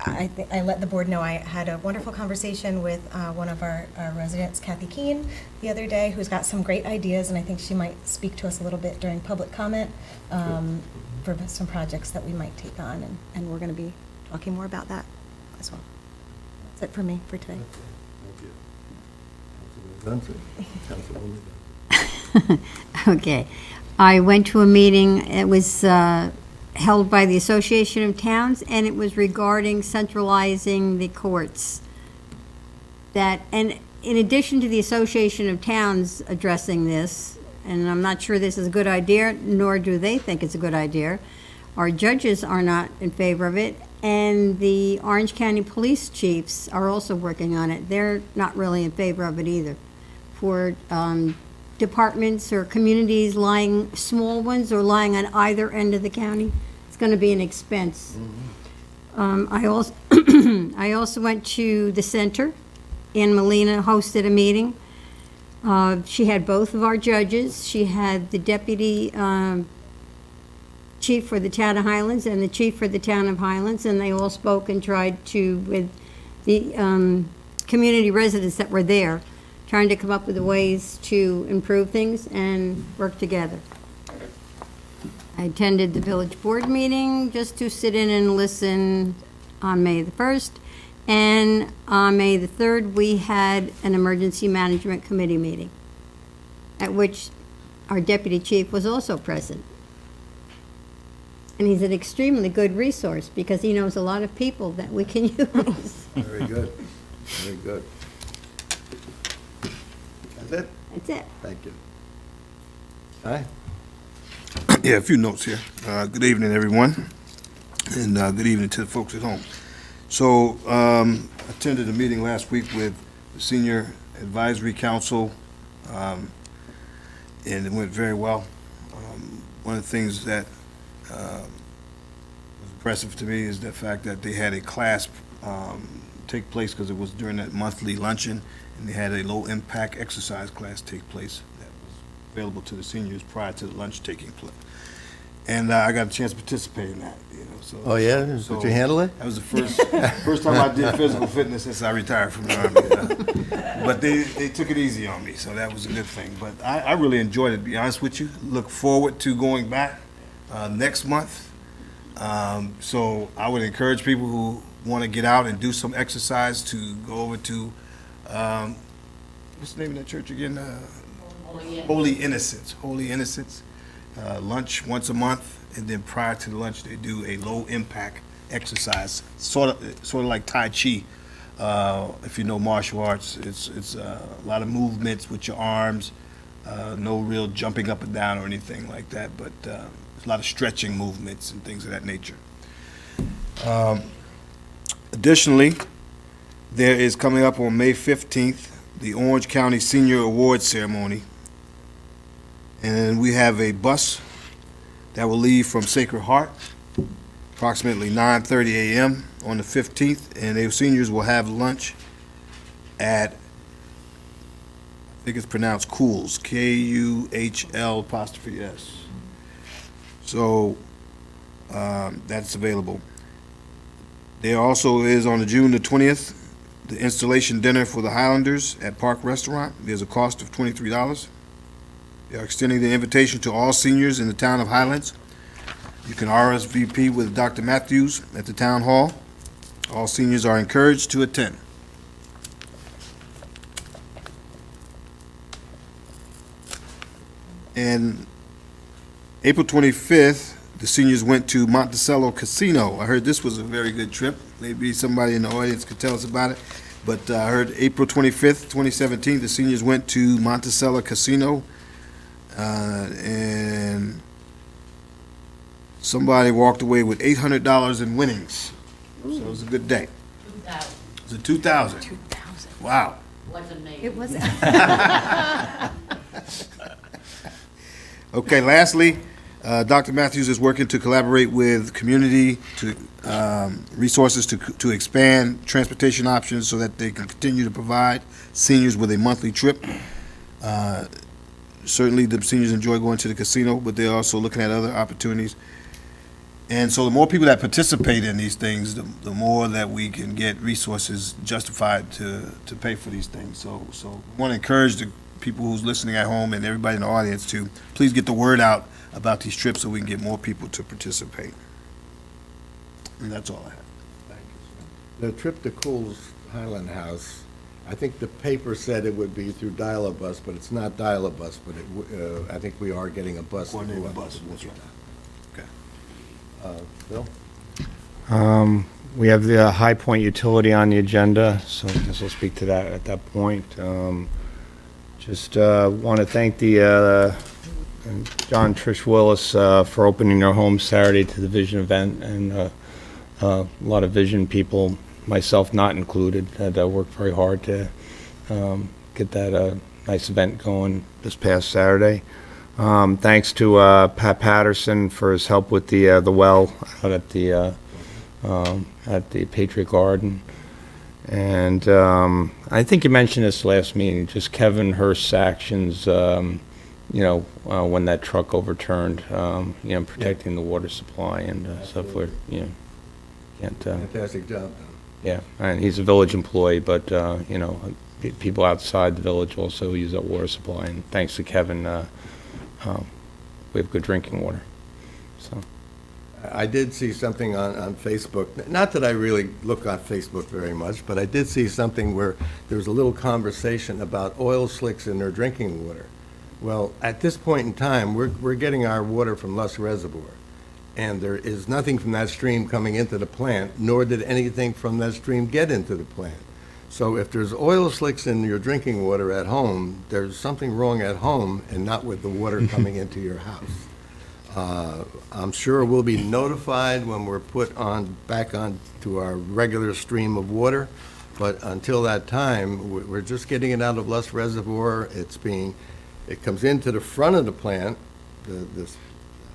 I let the board know I had a wonderful conversation with one of our residents, Kathy Keene, the other day, who's got some great ideas, and I think she might speak to us a little bit during public comment for some projects that we might take on, and we're going to be talking more about that as well. That's it for me for today. Councilwoman. Okay. I went to a meeting, it was held by the Association of Towns, and it was regarding centralizing the courts. And in addition to the Association of Towns addressing this, and I'm not sure this is a good idea, nor do they think it's a good idea, our judges are not in favor of it, and the Orange County Police Chiefs are also working on it. They're not really in favor of it either. For departments or communities small ones or lying on either end of the county, it's going to be an expense. I also went to the center. Ann Molina hosted a meeting. She had both of our judges. She had the deputy chief for the town of Highlands and the chief for the town of Highlands, and they all spoke and tried to, with the community residents that were there, trying to come up with ways to improve things and work together. I attended the village board meeting just to sit in and listen on May the 1st. And on May the 3rd, we had an emergency management committee meeting, at which our deputy chief was also present. And he's an extremely good resource because he knows a lot of people that we can use. Very good, very good. That's it? That's it. Thank you. Aye. Yeah, a few notes here. Good evening, everyone, and good evening to the folks at home. So, attended a meeting last week with the Senior Advisory Council, and it went very well. One of the things that was impressive to me is the fact that they had a class take place, because it was during that monthly luncheon, and they had a low-impact exercise class take place that was available to the seniors prior to the lunch taking place. And I got a chance to participate in that, you know, so. Oh, yeah? Did you handle it? That was the first time I did physical fitness since I retired from the Army. But they took it easy on me, so that was a good thing. But I really enjoyed it, to be honest with you. Look forward to going back next month. So I would encourage people who want to get out and do some exercise to go over to, what's the name of that church again? Holy Innocents. Holy Innocents. Lunch once a month, and then prior to the lunch, they do a low-impact exercise, sort of like Tai Chi. If you know martial arts, it's a lot of movements with your arms, no real jumping up and down or anything like that, but a lot of stretching movements and things of that nature. Additionally, there is coming up on May 15th, the Orange County Senior Awards Ceremony. And we have a bus that will leave from Sacred Heart approximately 9:30 a.m. on the 15th, and the seniors will have lunch at, I think it's pronounced Kuhl's, Kuhl''S. So that's available. There also is on June the 20th, the installation dinner for the Highlanders at Park Restaurant. There's a cost of $23. They are extending the invitation to all seniors in the town of Highlands. You can RSVP with Dr. Matthews at the town hall. All seniors are encouraged to attend. And April 25th, the seniors went to Monticello Casino. I heard this was a very good trip. Maybe somebody in the audience could tell us about it. But I heard April 25th, 2017, the seniors went to Monticello Casino. And somebody walked away with $800 in winnings. So it was a good day. 2,000. Was it 2,000? 2,000. Wow. Wasn't me. It was. Okay, lastly, Dr. Matthews is working to collaborate with community to resources to expand transportation options so that they can continue to provide seniors with a monthly trip. Certainly, the seniors enjoy going to the casino, but they're also looking at other opportunities. And so the more people that participate in these things, the more that we can get resources justified to pay for these things. So I want to encourage the people who's listening at home and everybody in the audience to please get the word out about these trips so we can get more people to participate. And that's all I have. Thank you, sir. The trip to Cool's Highland House, I think the paper said it would be through Dial-A-Bus, but it's not Dial-A-Bus, but I think we are getting a bus. Coordinated bus, that's right. Bill? We have the High Point utility on the agenda, so I guess I'll speak to that at that point. Just want to thank the John Trish Willis for opening their home Saturday to the Vision event, and a lot of Vision people, myself not included, that worked very hard to get that nice event going this past Saturday. Thanks to Pat Patterson for his help with the well out at the Patriot Garden, and I think you mentioned this last meeting, just Kevin Hurst's actions, when that truck overturned, protecting the water supply and so forth, Can't, Fantastic job. yeah, and he's a village employee, but, people outside the village also use that water supply, and thanks to Kevin, we have good drinking water, so. I did see something on Facebook, not that I really look on Facebook very much, but I did see something where there was a little conversation about oil slicks in their drinking water. Well, at this point in time, we're getting our water from Lusk Reservoir, and there is nothing from that stream coming into the plant, nor did anything from that stream get into the plant. So if there's oil slicks in your drinking water at home, there's something wrong at home and not with the water coming into your house. I'm sure we'll be notified when we're put back on to our regular stream of water, but until that time, we're just getting it out of Lusk Reservoir. It comes into the front of the plant, this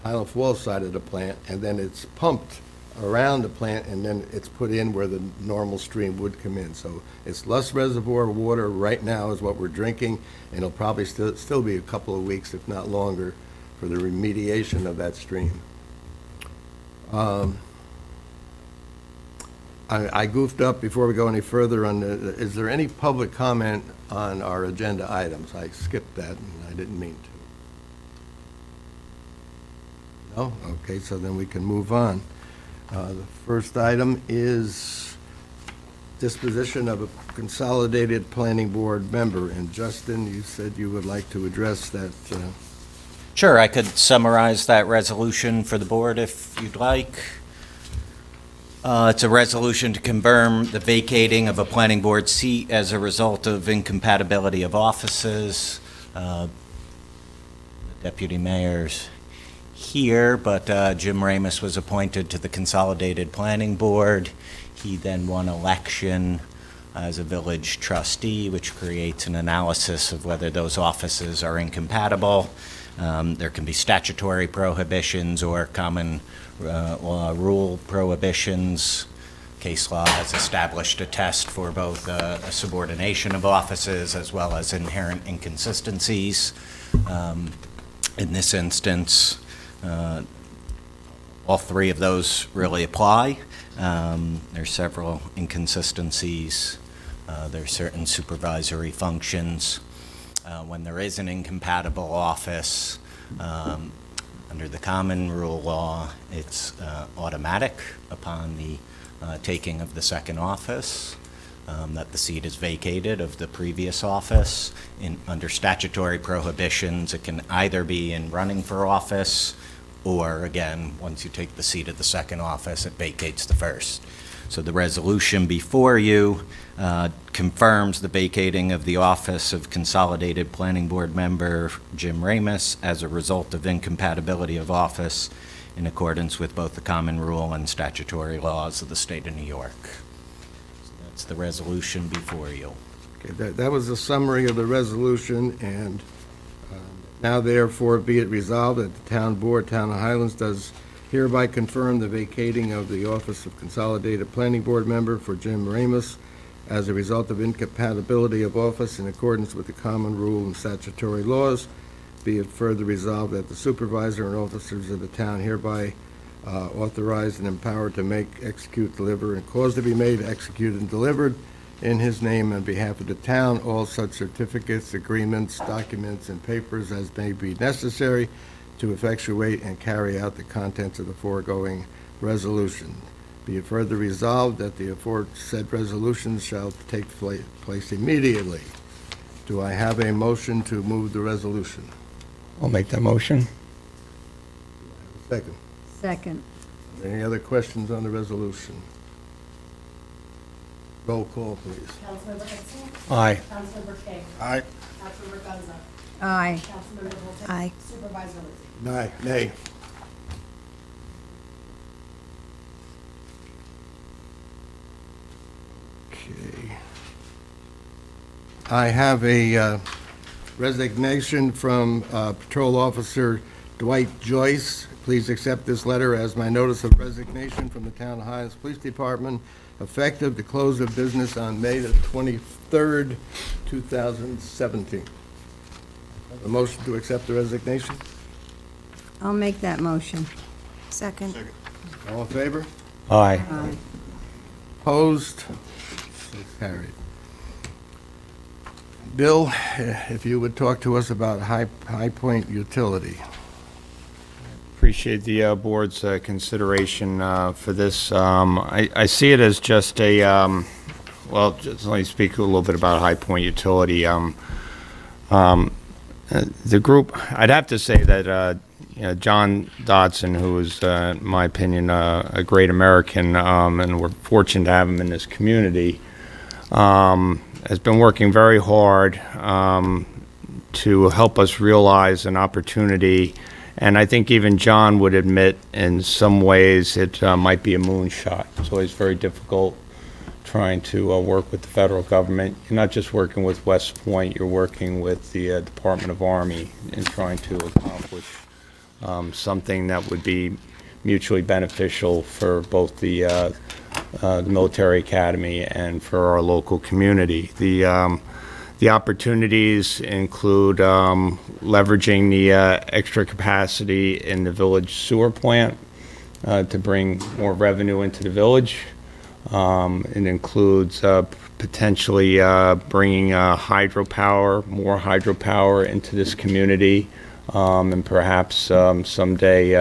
Highland Falls side of the plant, and then it's pumped around the plant, and then it's put in where the normal stream would come in. So it's Lusk Reservoir water right now is what we're drinking, and it'll probably still be a couple of weeks, if not longer, for the remediation of that stream. I goofed up before we go any further on is there any public comment on our agenda items? I skipped that, and I didn't mean to. No? Okay, so then we can move on. The first item is disposition of a consolidated planning board member. And Justin, you said you would like to address that. Sure, I could summarize that resolution for the board if you'd like. It's a resolution to confirm the vacating of a planning board seat as a result of incompatibility of offices. The deputy mayor's here, but Jim Ramus was appointed to the Consolidated Planning Board. He then won election as a village trustee, which creates an analysis of whether those offices are incompatible. There can be statutory prohibitions or common law rule prohibitions. Case law has established a test for both a subordination of offices as well as inherent inconsistencies. In this instance, all three of those really apply. There's several inconsistencies. There's certain supervisory functions. When there is an incompatible office, under the common rule law, it's automatic upon the taking of the second office, that the seat is vacated of the previous office. Under statutory prohibitions, it can either be in running for office, or again, once you take the seat of the second office, it vacates the first. So the resolution before you confirms the vacating of the office of Consolidated Planning Board member Jim Ramus as a result of incompatibility of office in accordance with both the common rule and statutory laws of the state of New York. So that's the resolution before you. Okay, that was a summary of the resolution, and now therefore be it resolved that the town board, Town of Highlands, does hereby confirm the vacating of the office of Consolidated Planning Board member for Jim Ramus as a result of incompatibility of office in accordance with the common rule and statutory laws. Be it further resolved that the supervisor and officers of the town hereby authorized and empowered to make, execute, deliver, and cause to be made, executed, and delivered in his name on behalf of the town all such certificates, agreements, documents, and papers as may be necessary to effectuate and carry out the contents of the foregoing resolution. Be it further resolved that the aforesaid resolution shall take place immediately. Do I have a motion to move the resolution? I'll make that motion. Second. Second. Any other questions on the resolution? Roll call, please. Councilmember Hudson? Aye. Councilmember King? Aye. Councilmember Gonza? Aye. Councilmember Holton? Aye. Supervisor Lindsay? Nay. Okay. I have a resignation from Patrol Officer Dwight Joyce, please accept this letter as my notice of resignation from the Town of Highlands Police Department, effective the close of business on May the 23rd, 2017. A motion to accept the resignation? I'll make that motion. Second. All in favor? Aye. Opposed? So carried. Bill, if you would talk to us about High Point Utility. Appreciate the board's consideration for this. I see it as just a, well, just let me speak a little bit about High Point Utility. The group, I'd have to say that John Dodson, who is, in my opinion, a great American, and we're fortunate to have him in this community, has been working very hard to help us realize an opportunity. And I think even John would admit in some ways it might be a moonshot. It's always very difficult trying to work with the federal government. You're not just working with West Point, you're working with the Department of Army in trying to accomplish something that would be mutually beneficial for both the military academy and for our local community. The opportunities include leveraging the extra capacity in the village sewer plant to bring more revenue into the village. It includes potentially bringing more hydropower into this community, and perhaps someday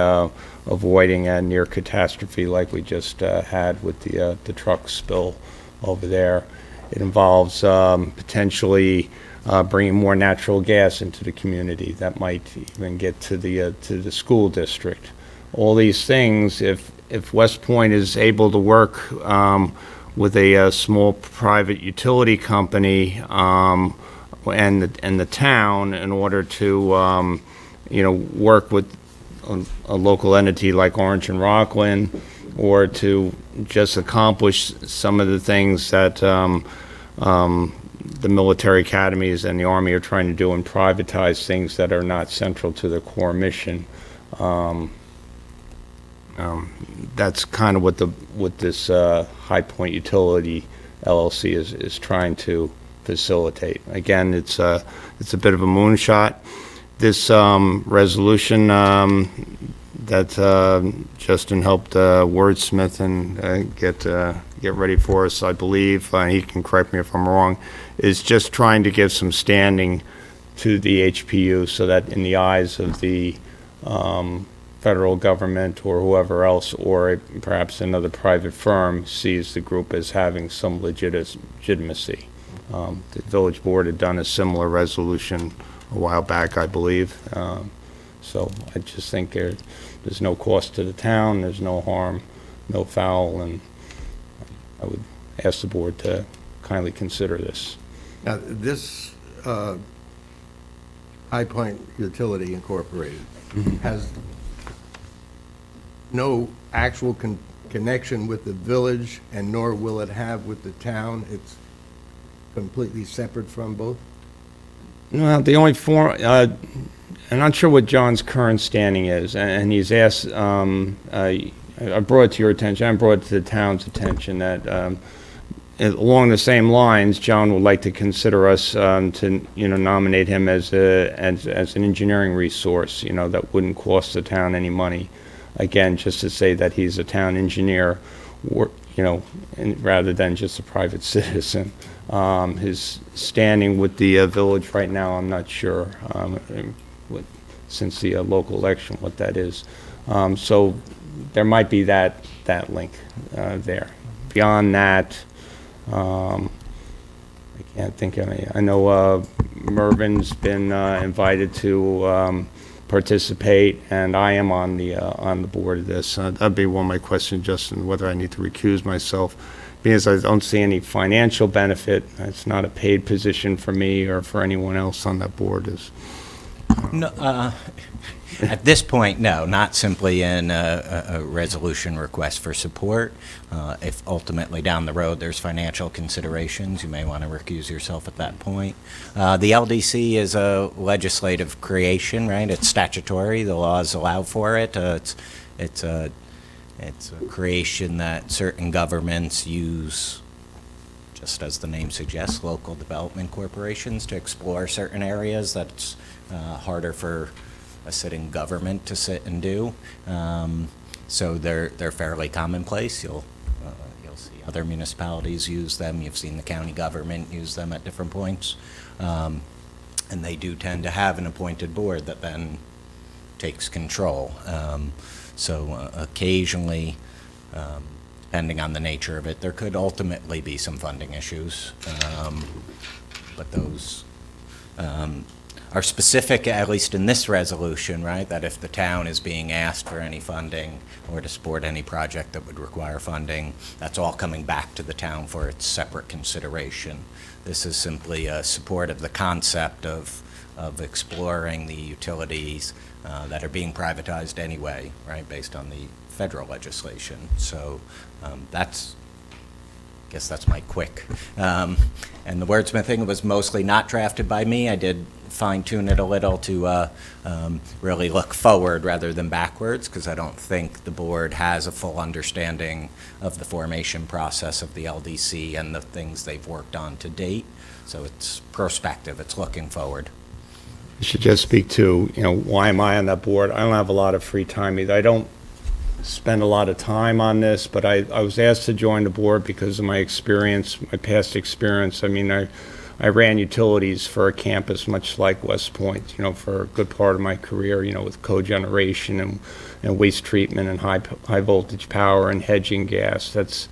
avoiding a near catastrophe like we just had with the truck spill over there. It involves potentially bringing more natural gas into the community. That might even get to the school district. All these things, if West Point is able to work with a small private utility company and the town in order to work with a local entity like Orange and Rockland, or to just accomplish some of the things that the military academies and the Army are trying to do and privatize things that are not central to their core mission. That's kind of what this High Point Utility LLC is trying to facilitate. Again, it's a bit of a moonshot. This resolution that Justin helped wordsmith and get ready for us, I believe, he can correct me if I'm wrong, is just trying to give some standing to the HPU so that in the eyes of the federal government or whoever else, or perhaps another private firm, sees the group as having some legitimacy. The village board had done a similar resolution a while back, I believe. So I just think there's no cost to the town, there's no harm, no foul, and I would ask the board to kindly consider this. Now, this High Point Utility Incorporated has no actual connection with the village, and nor will it have with the town. It's completely separate from both? Well, the only form, I'm not sure what John's current standing is, and he's asked, I brought it to your attention, I brought it to the town's attention that along the same lines, John would like to consider us to, nominate him as an engineering resource, that wouldn't cost the town any money. Again, just to say that he's a town engineer, rather than just a private citizen. His standing with the village right now, I'm not sure, since the local election, what that is. So there might be that link there. Beyond that, I can't think of any. I know Mervin's been invited to participate, and I am on the board of this. That'd be one of my questions, Justin, whether I need to recuse myself, because I don't see any financial benefit. It's not a paid position for me or for anyone else on that board. No, At this point, no, not simply in a resolution request for support. If ultimately down the road there's financial considerations, you may want to recuse yourself at that point. The LDC is a legislative creation, right? It's statutory. The laws allow for it. It's a creation that certain governments use, just as the name suggests, local development corporations to explore certain areas that's harder for a sitting government to sit and do. So they're fairly commonplace. You'll see other municipalities use them. You've seen the county government use them at different points. And they do tend to have an appointed board that then takes control. So occasionally, depending on the nature of it, there could ultimately be some funding issues. But those are specific, at least in this resolution, right? That if the town is being asked for any funding or to support any project that would require funding, that's all coming back to the town for its separate consideration. This is simply a support of the concept of exploring the utilities that are being privatized anyway, right, based on the federal legislation. So I guess that's my quick. And the wordsmithing was mostly not drafted by me. I did fine-tune it a little to really look forward rather than backwards, because I don't think the board has a full understanding of the formation process of the LDC and the things they've worked on to date. So it's prospective. It's looking forward. I should just speak to, why am I on that board? I don't have a lot of free time either. I don't spend a lot of time on this, but I was asked to join the board because of my experience, my past experience. I mean, I ran utilities for a campus much like West Point, for a good part of my career, with cogeneration and waste treatment and high voltage power and hedging gas. This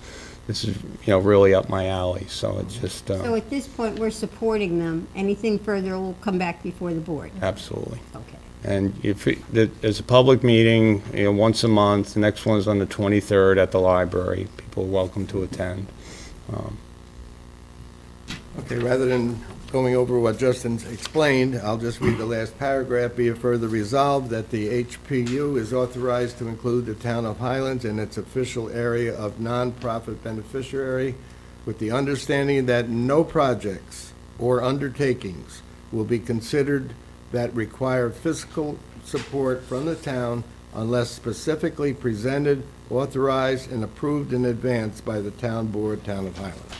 is, really up my alley, so it's just... So at this point, we're supporting them. Anything further will come back before the board? Absolutely. Okay. And there's a public meeting, once a month. The next one's on the 23rd at the library. People are welcome to attend. Okay, rather than going over what Justin explained, I'll just read the last paragraph. Be it further resolved that the HPU is authorized to include the town of Highlands in its official area of nonprofit beneficiary, with the understanding that no projects or undertakings will be considered that require fiscal support from the town unless specifically presented, authorized, and approved in advance by the town board, Town of Highlands.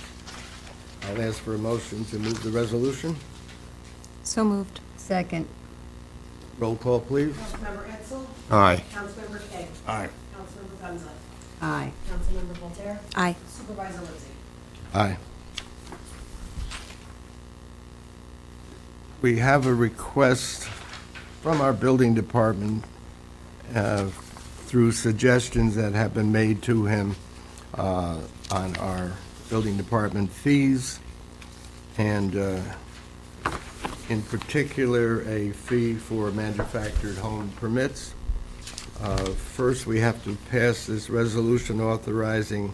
I'll ask for a motion to move the resolution. So moved. Second. Roll call, please. Councilmember Edsel? Aye. Councilmember Kay? Aye. Councilmember Gonzalez? Aye. Councilmember Voltaire? Aye. Supervisor Lipsy? Aye. We have a request from our building department through suggestions that have been made to him on our building department fees, and in particular, a fee for manufactured home permits. First, we have to pass this resolution authorizing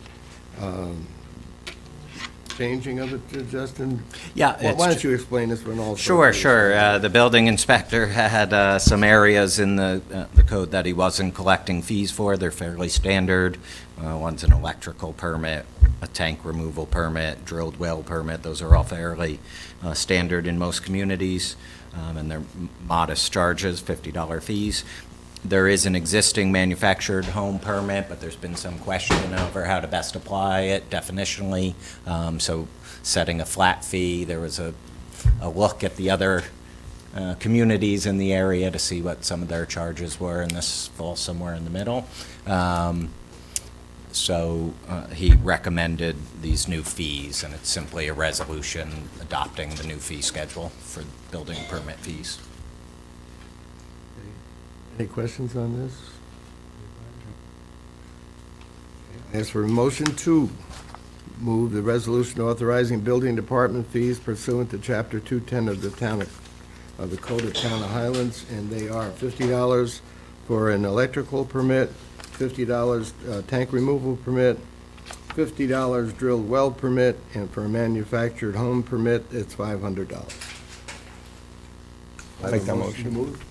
changing of it, Justin? Yeah. Why don't you explain this one also? Sure, please? sure. The building inspector had some areas in the code that he wasn't collecting fees for. They're fairly standard. One's an electrical permit, a tank removal permit, drilled well permit. Those are all fairly standard in most communities, and they're modest charges, $50 fees. There is an existing manufactured home permit, but there's been some question over how to best apply it definitionally. So setting a flat fee, there was a look at the other communities in the area to see what some of their charges were, and this falls somewhere in the middle. So he recommended these new fees, and it's simply a resolution adopting the new fee schedule for building permit fees. Any questions on this? As for a motion to move the resolution authorizing building department fees pursuant to Chapter 210 of the Code of Town of Highlands, and they are $50 for an electrical permit, $50 tank removal permit, $50 drilled well permit, and for a manufactured home permit, it's $500. I'll make that motion. To move?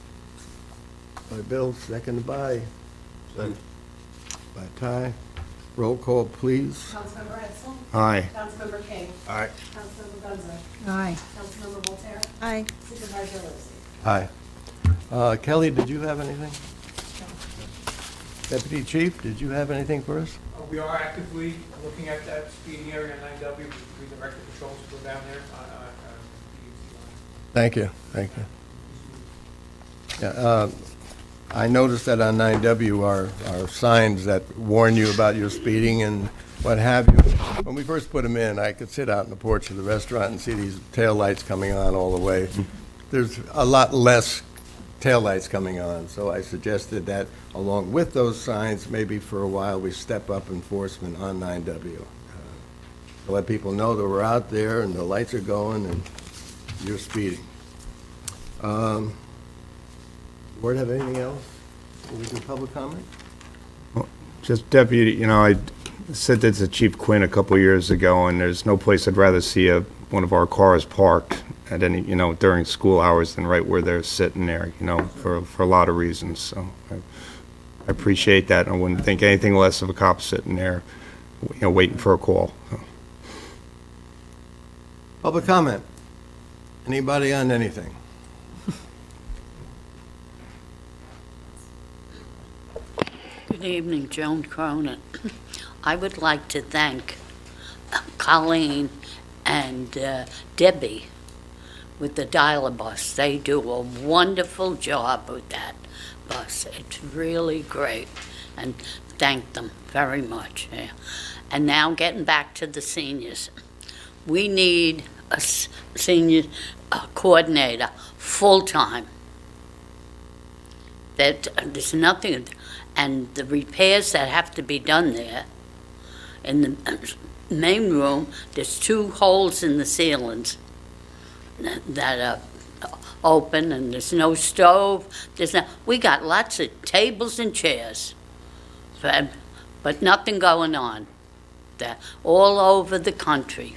by Bill, seconded by? By Ty. Roll call, please. Councilmember Edsel? Aye. Councilmember King? Aye. Councilmember Gunzer? Aye. Councilmember Voltaire? Aye. Supervisor Lopes? Aye. Kelly, did you have anything? Deputy Chief, did you have anything for us? We are actively looking at that speeding area on 9W. We direct the patrols to go down there. Thank you, thank you. Yeah, I noticed that on 9W are signs that warn you about your speeding and what have you. When we first put them in, I could sit out on the porch of the restaurant and see these taillights coming on all the way. There's a lot less taillights coming on, so I suggested that along with those signs, maybe for a while, we step up enforcement on 9W. To let people know that we're out there and the lights are going and you're speeding. Board have anything else? Will we do public comment? Just deputy, you know, I said that to Chief Quinn a couple of years ago, and there's no place I'd rather see one of our cars parked at any, you know, during school hours than right where they're sitting there, you know, for a lot of reasons. So I appreciate that. I wouldn't think anything less of a cop sitting there, you know, waiting for a call. Public comment. Anybody on anything? Good evening, Joan Cronin. I would like to thank Colleen and Debbie with the dial-a bus. They do a wonderful job with that bus. It's really great, and thank them very much. Yeah. And now getting back to the seniors. We need a senior coordinator, full-time. That there's nothing, and the repairs that have to be done there, in the main room, there's 2 holes in the ceilings that are open, and there's no stove. We got lots of tables and chairs, but nothing going on there. All over the country,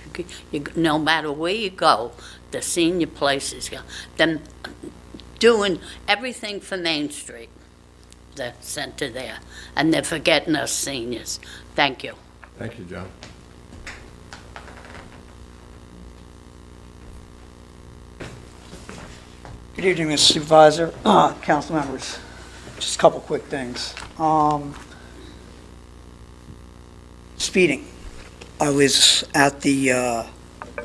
no matter where you go, the senior places, them doing everything for Main Street, the center there, and they're forgetting us seniors. Thank you. Thank you, John. Good evening, Mr. Supervisor, council members. Just a couple quick things. Speeding. I was at the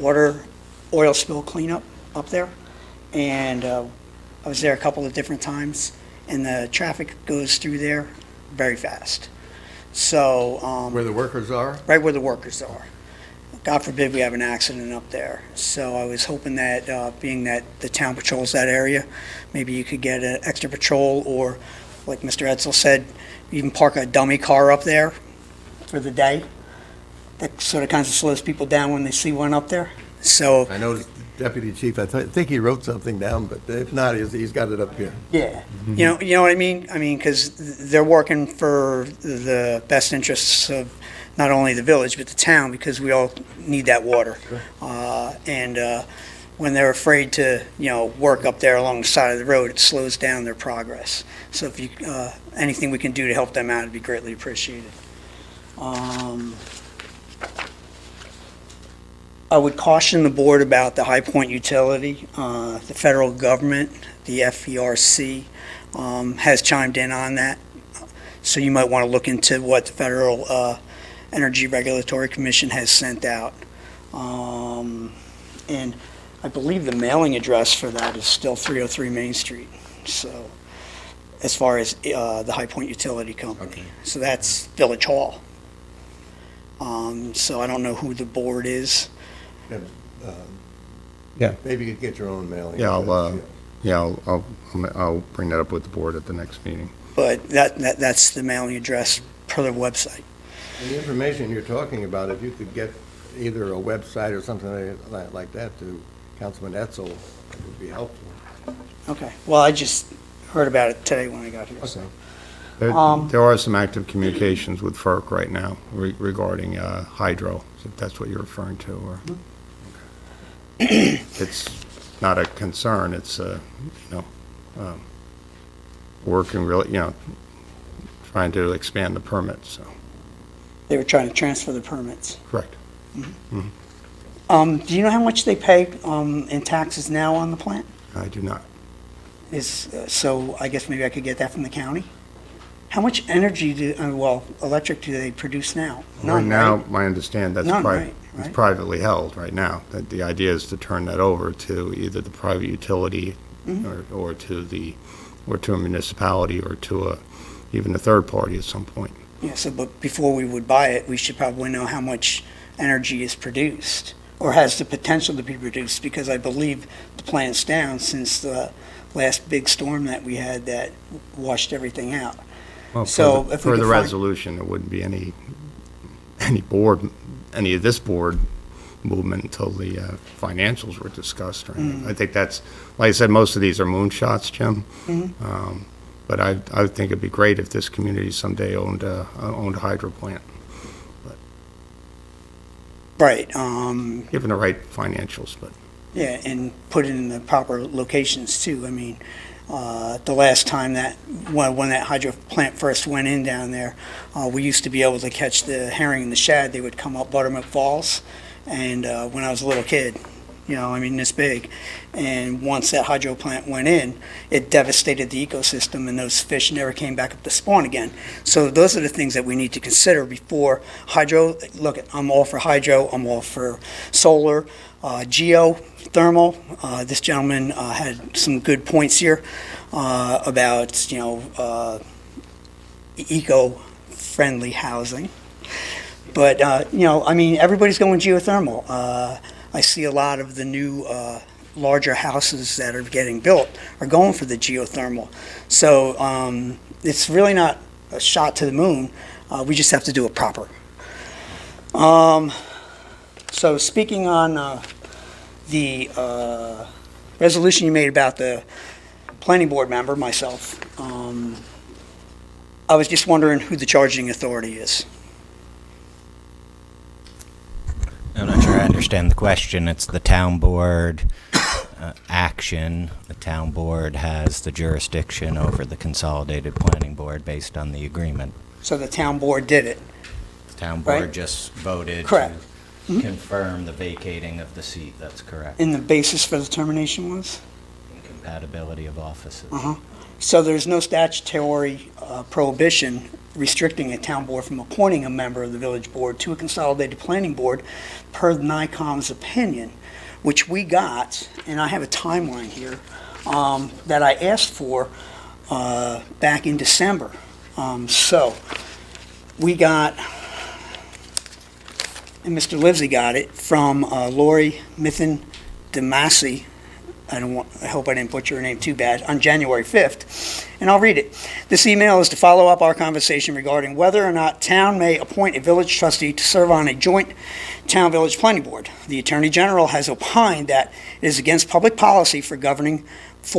oil spill cleanup up there, and I was there a couple of different times, and the traffic goes through there very fast. So Where the workers are? right where the workers are. God forbid we have an accident up there. So I was hoping that, being that the town patrols that area, maybe you could get an extra patrol, or, like Mr. Edsel said, even park a dummy car up there for the day. That sort of kind of slows people down when they see one up there. So, I noticed Deputy Chief, I think he wrote something down, but if not, he's got it up here. yeah, you know what I mean? I mean, because they're working for the best interests of not only the village, but the town, because we all need that water. And when they're afraid to, work up there along the side of the road, it slows down their progress. So if you, anything we can do to help them out, it'd be greatly appreciated. I would caution the board about the High Point utility. The federal government, the FERC, has chimed in on that. So you might want to look into what the Federal Energy Regulatory Commission has sent out. And I believe the mailing address for that is still 303 Main Street. So as far as the High Point Utility Company. Okay. So that's Village Hall. So I don't know who the board is. Yeah. Maybe you could get your own mailing. Yeah, address, I'll bring that up with the board at the next meeting. But that's the mailing address per the website. And the information you're talking about, if you could get either a website or something like that to Councilman Edsel, it would be helpful. Okay. Well, I just heard about it today when I got here. So. Okay. There are some active communications with FERC right now regarding hydro, if that's what you're referring to, or. It's not a concern, it's, working really, trying to expand the permits, so, They were trying to transfer the permits. correct. Do you know how much they pay in taxes now on the plant? I do not. So I guess maybe I could get that from the county? How much energy electric do they produce now? Right None, now, right? my understand that's None, private. right, It's right. privately held right now. That the idea is to turn that over to either the private utility Mm-hmm. or to a municipality or to even a third party at some point. Yeah, so, but before we would buy it, we should probably know how much energy is produced or has the potential to be produced, because I believe the plant's down since the last big storm that we had that washed everything out. Well, So per if we the could find- resolution, there wouldn't be any of this board movement until the financials were discussed. Right? Mm. I think that's, like I said, most of these are moonshots, Jim. Mhm. But I would think it'd be great if this community someday owned a hydro plant, Right, given the right financials, but. yeah, and put it in the proper locations too. I mean, the last time when that hydro plant first went in down there, we used to be able to catch the herring and the shad. They would come up Buttermilk Falls, and when I was a little kid, this big. And once that hydro plant went in, it devastated the ecosystem, and those fish never came back up to spawn again. So those are the things that we need to consider before hydro. Look, I'm all for hydro, I'm all for solar, geothermal. This gentleman had some good points here about, eco-friendly housing. But, everybody's going geothermal. I see a lot of the new larger houses that are getting built are going for the geothermal. So it's really not a shot to the moon. We just have to do it proper. So speaking on the resolution you made about the planning board member, myself, I was just wondering who the charging authority is. I'm not sure I understand the question. It's the town board action. The town board has the jurisdiction over the consolidated planning board based on the agreement. So the town board did it. The town Right. board just voted Correct. to confirm the vacating of the seat. That's correct. And the basis for the termination was? Incompatibility of offices. So there's no statutory prohibition restricting a town board from appointing a member of the village board to a consolidated planning board per the NICOM's opinion, which we got, and I have a timeline here, that I asked for back in December. So we got, and Mr. Livesey got it from Lori Mithen DeMasi. I hope I didn't butcher her name too bad, on January 5th, and I'll read it. This email is to follow up our conversation regarding whether or not town may appoint a village trustee to serve on a joint town-village planning board. The Attorney General has opined that it is against public policy for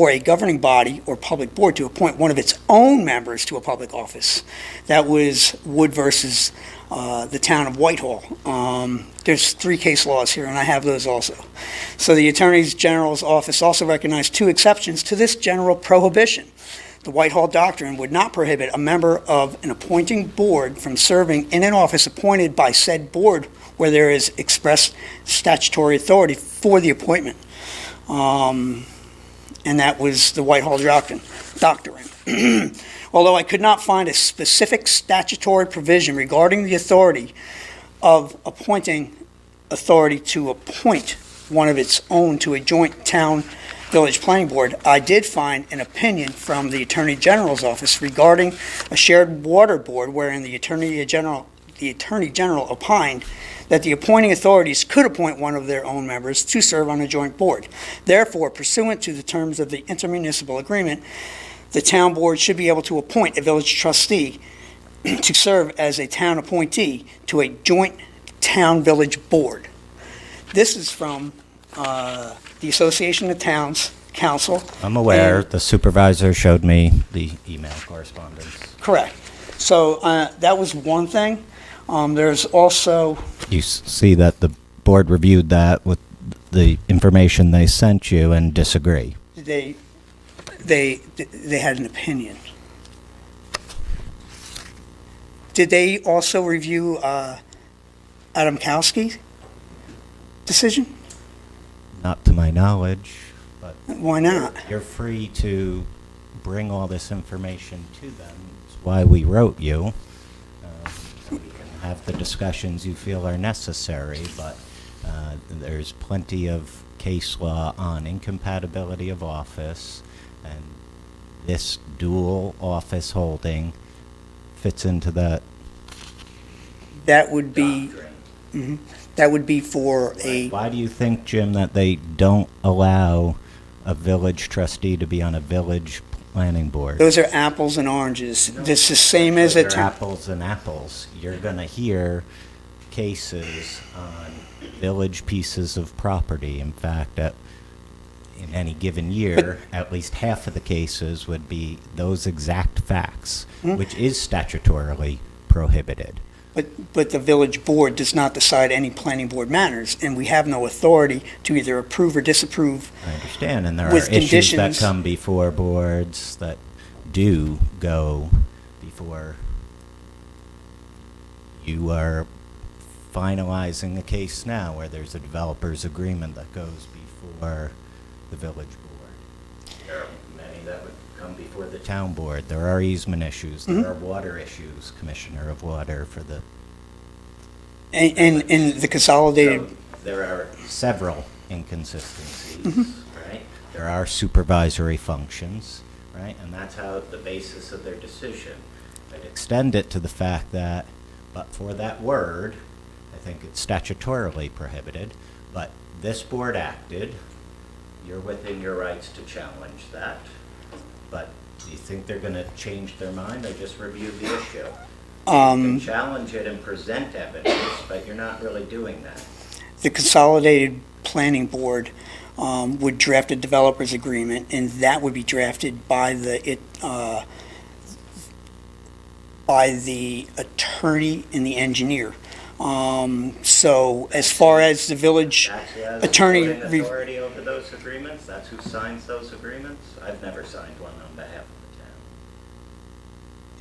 a governing body or public board to appoint one of its own members to a public office. That was Wood versus the town of Whitehall. There's 3 case laws here, and I have those also. So the Attorney General's office also recognized 2 exceptions to this general prohibition. The Whitehall Doctrine would not prohibit a member of an appointing board from serving in an office appointed by said board where there is express statutory authority for the appointment. And that was the Whitehall Doctrine. Although I could not find a specific statutory provision regarding the authority of appointing authority to appoint one of its own to a joint town-village planning board, I did find an opinion from the Attorney General's office regarding a shared water board wherein the Attorney General opined that the appointing authorities could appoint one of their own members to serve on a joint board. Therefore, pursuant to the terms of the intermunicipal agreement, the town board should be able to appoint a village trustee to serve as a town appointee to a joint town-village board. This is from the Association of Towns Council. I'm aware. And- The supervisor showed me the email correspondence. Correct. So that was one thing. There's also, You see that the board reviewed that with the information they sent you and disagree. they had an opinion. Did they also review Adamkowski's decision? Not to my knowledge, but Why not? you're free to bring all this information to them. It's why we wrote you. So we can have the discussions you feel are necessary, but there's plenty of case law on incompatibility of office, and this dual office holding fits into that That would be, doctrine. that would be for a, Why do you think, Jim, that they don't allow a village trustee to be on a village planning board? those are apples and oranges. It's the same as a, They're apples and apples. You're going to hear cases on village pieces of property. In fact, in any given year, at least half of the cases would be those exact facts, which is statutorily prohibited. but the village board does not decide any planning board matters, and we have no authority to either approve or disapprove. I understand, and there are With issues that conditions. come before boards that do go before you are finalizing a case now where there's a developer's agreement that goes before the village board. There are many that would come before the town board. There are easement issues, there are water issues, Commissioner of Water for the... And the consolidated, So there are several inconsistencies, right? There are supervisory functions, right? And that's how the basis of their decision. I'd extend it to the fact that, but for that word, I think it's statutorily prohibited, but this board acted, you're within your rights to challenge that, but do you think they're gonna change their mind? They just reviewed the issue. You can challenge it and present evidence, but you're not really doing that. the consolidated planning board would draft a developer's agreement, and that would be drafted by the attorney and the engineer. So as far as the village Actually has attorney, voting authority over those agreements, that's who signs those agreements. I've never signed one on behalf of the town.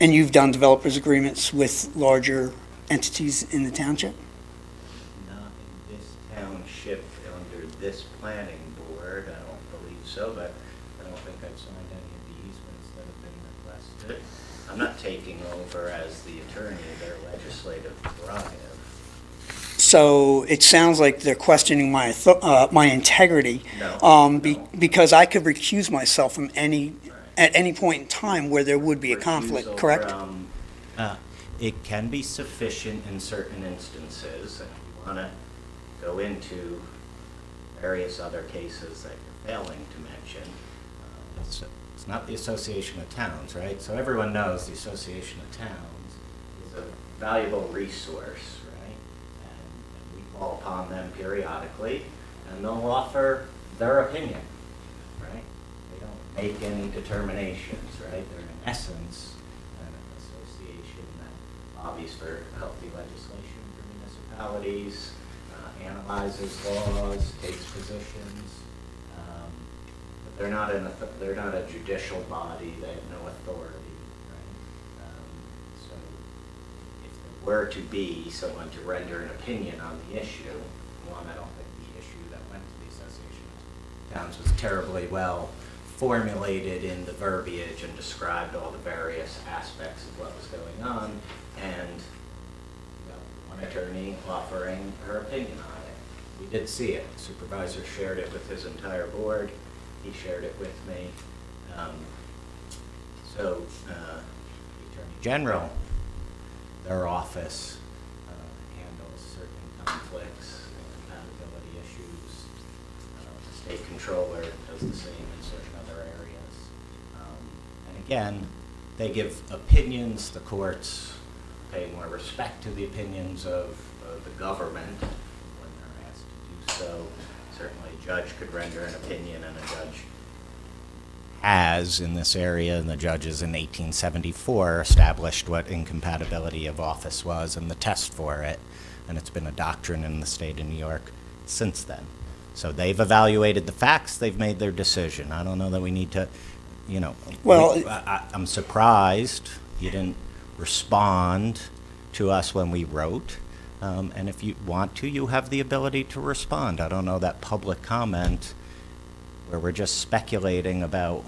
and you've done developers agreements with larger entities in the township? Not in this township under this planning board, I don't believe so, but I don't think I've signed any of the easements that have been requested. I'm not taking over as the attorney their legislative prerogative. So it sounds like they're questioning my integrity. No. Because I could recuse myself from at any point in time where there would be a conflict, Recusal correct? from, it can be sufficient in certain instances, and if you want to go into various other cases that you're failing to mention, it's not the Association of Towns, right? So everyone knows the Association of Towns is a valuable resource, right? And we call upon them periodically, and they'll offer their opinion, right? They don't make any determinations, right? They're in essence an association that lobbies for healthy legislation for municipalities, analyzes laws, takes positions. But they're not a judicial body. They have no authority, right? So if there were to be someone to render an opinion on the issue, one, I don't think the issue that went to the Association of Towns was terribly well formulated in the verbiage and described all the various aspects of what was going on, and one attorney offering her opinion on it. We did see it. The supervisor shared it with his entire board. He shared it with me. So the Attorney General, their office handles certain conflicts and compatibility issues. The state controller does the same in certain other areas. And again, they give opinions. The courts pay more respect to the opinions of the government when they're asked to do so. Certainly a judge could render an opinion, and a judge has in this area, and the judges in 1874 established what incompatibility of office was and the test for it, and it's been a doctrine in the state of New York since then. So they've evaluated the facts, they've made their decision. I don't know that we need to, Well, I'm surprised you didn't respond to us when we wrote. And if you want to, you have the ability to respond. I don't know that public comment where we're just speculating about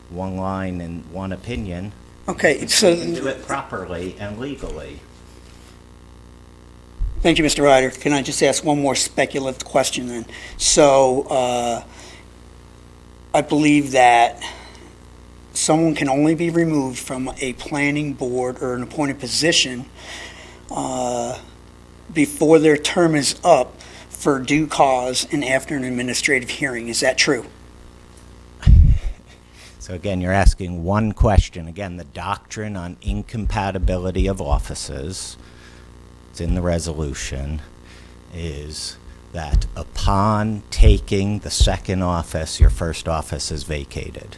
one line and one opinion. Okay, so, We can do it properly and legally. thank you, Mr. Ryder. Can I just ask one more speculative question then? So, I believe that someone can only be removed from a planning board or an appointed position before their term is up for due cause and after an administrative hearing. Is that true? So again, you're asking one question. Again, the doctrine on incompatibility of offices, it's in the resolution, is that upon taking the second office, your first office is vacated.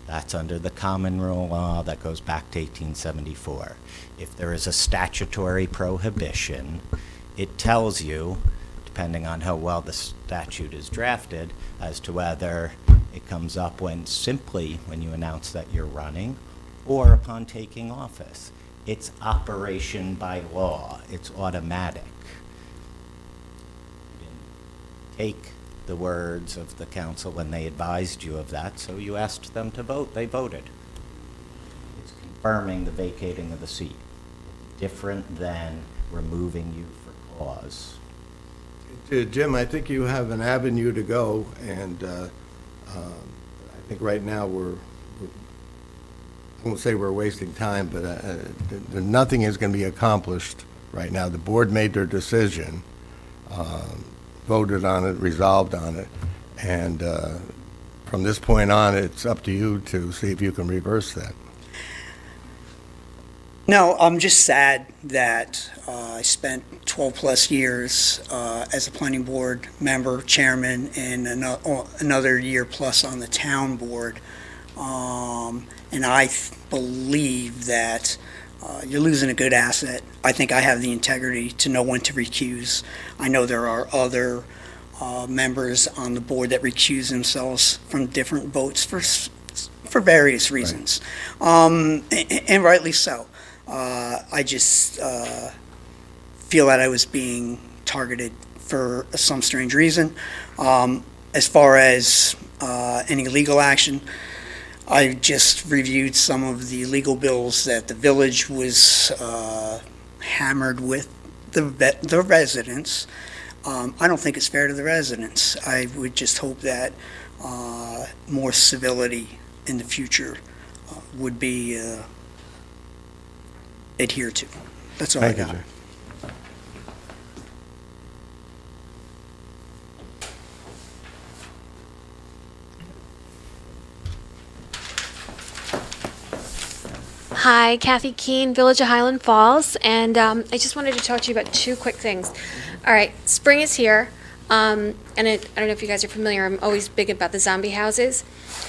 That's under the common rule law that goes back to 1874. If there is a statutory prohibition, it tells you, depending on how well the statute is drafted, as to whether it comes up when you announce that you're running or upon taking office. It's operation by law. It's automatic. You didn't take the words of the council when they advised you of that, so you asked them to vote. They voted. It's confirming the vacating of the seat. Different than removing you for cause. Jim, I think you have an avenue to go, and I think right now I won't say we're wasting time, but nothing is going to be accomplished right now. The board made their decision, voted on it, resolved on it, and from this point on, it's up to you to see if you can reverse that. No, I'm just sad that I spent 12-plus years as a planning board member, chairman, and another year plus on the town board. And I believe that you're losing a good asset. I think I have the integrity to know when to recuse. I know there are other members on the board that recuse themselves from different votes for various reasons, and rightly so. I just feel that I was being targeted for some strange reason. As far as any legal action, I just reviewed some of the legal bills that the village was hammered with the residents. I don't think it's fair to the residents. I would just hope that more civility in the future would be adhered to. That's all I got. Jay. Hi, Kathy Keene, Village of Highland Falls, and I just wanted to talk to you about two quick things. All right, spring is here, and I don't know if you guys are familiar, I'm always big about the zombie houses.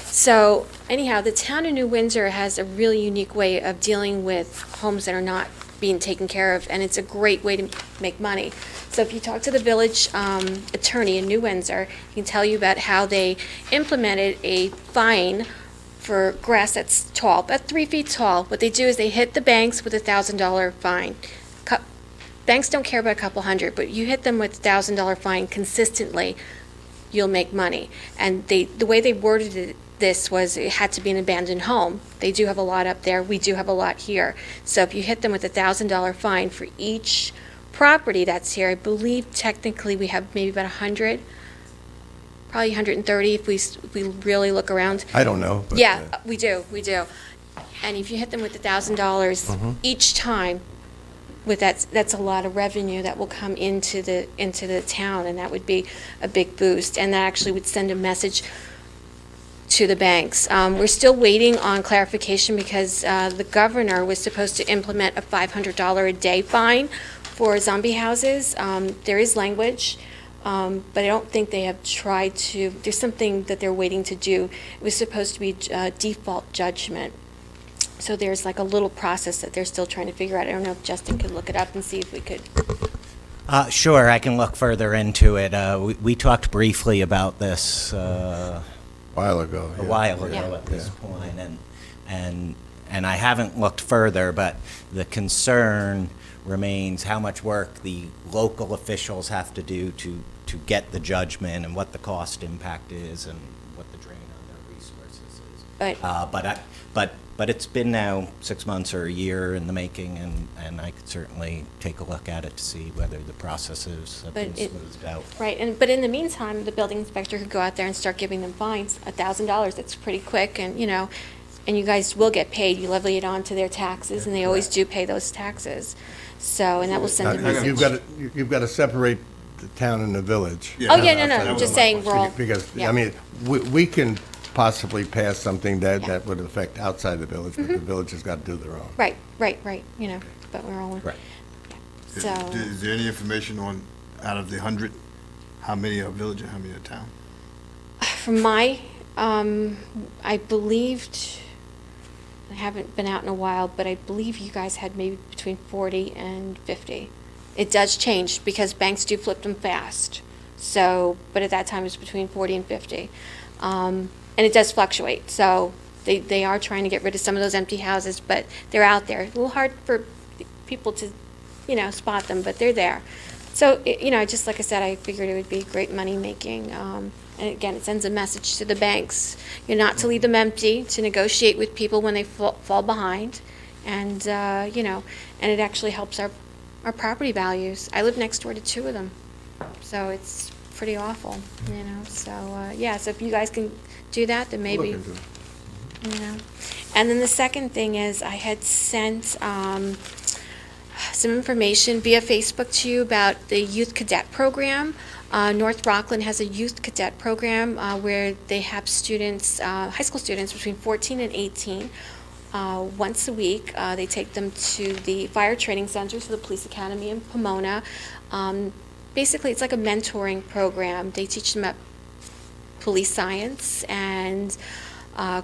So anyhow, the town of New Windsor has a really unique way of dealing with homes that are not being taken care of, and it's a great way to make money. So if you talk to the village attorney in New Windsor, he can tell you about how they implemented a fine for grass that's tall, about 3 feet tall. What they do is they hit the banks with a $1,000 fine. Banks don't care about a couple hundred, but you hit them with a $1,000 fine consistently, you'll make money. And the way they worded this was it had to be an abandoned home. They do have a lot up there. We do have a lot here. So if you hit them with a $1,000 fine for each property that's here, I believe technically we have maybe about 100. Probably 130 if we really look around. I don't know. But, Yeah, we do. And if you hit them with $1,000 each time, with that's a lot of revenue that will come into the town, and that would be a big boost. And that actually would send a message to the banks. We're still waiting on clarification because the governor was supposed to implement a $500 a day fine for zombie houses. There is language. But I don't think they have tried to, there's something that they're waiting to do. It was supposed to be default judgment. So there's like a little process that they're still trying to figure out. I don't know if Justin could look it up and see if we could. Sure, I can look further into it. We talked briefly about this while ago. A while ago Yeah. at this point, and and I haven't looked further, but the concern remains how much work the local officials have to do to get the judgment and what the cost impact is and what the drain on their resources is. But it's been now 6 months or a year in the making, and I could certainly take a look at it to see whether the processes have been smoothed out. Right, but in the meantime, the building inspector could go out there and start giving them fines, $1,000, that's pretty quick, and, and you guys will get paid, you levy it onto their taxes, and they always do pay those taxes. So, and that will send a message. You've got to separate the town and the village. Oh, yeah, no, I'm just saying we're all. Because, yeah. I mean, we can possibly pass something that would affect outside the village, but the village has got to do their own. Right, but we're all. Right. So. Is there any information on, out of the 100, how many are village and how many are town? From my, I believed, I haven't been out in a while, but I believe you guys had maybe between 40 and 50. It does change because banks do flip them fast. So, but at that time it was between 40 and 50. And it does fluctuate. So they are trying to get rid of some of those empty houses, but they're out there. A little hard for people to, spot them, but they're there. So, just like I said, I figured it would be great money making. And again, it sends a message to the banks, not to leave them empty, to negotiate with people when they fall behind. And, and it actually helps our property values. I live next door to 2 of them. So it's pretty awful, So, so if you guys can do that, then maybe, And then the second thing is I had sent some information via Facebook to you about the youth cadet program. North Rockland has a youth cadet program where they have students, high school students between 14 and 18. Once a week, they take them to the fire training center, so the police academy in Pomona. Basically, it's like a mentoring program. They teach them about police science and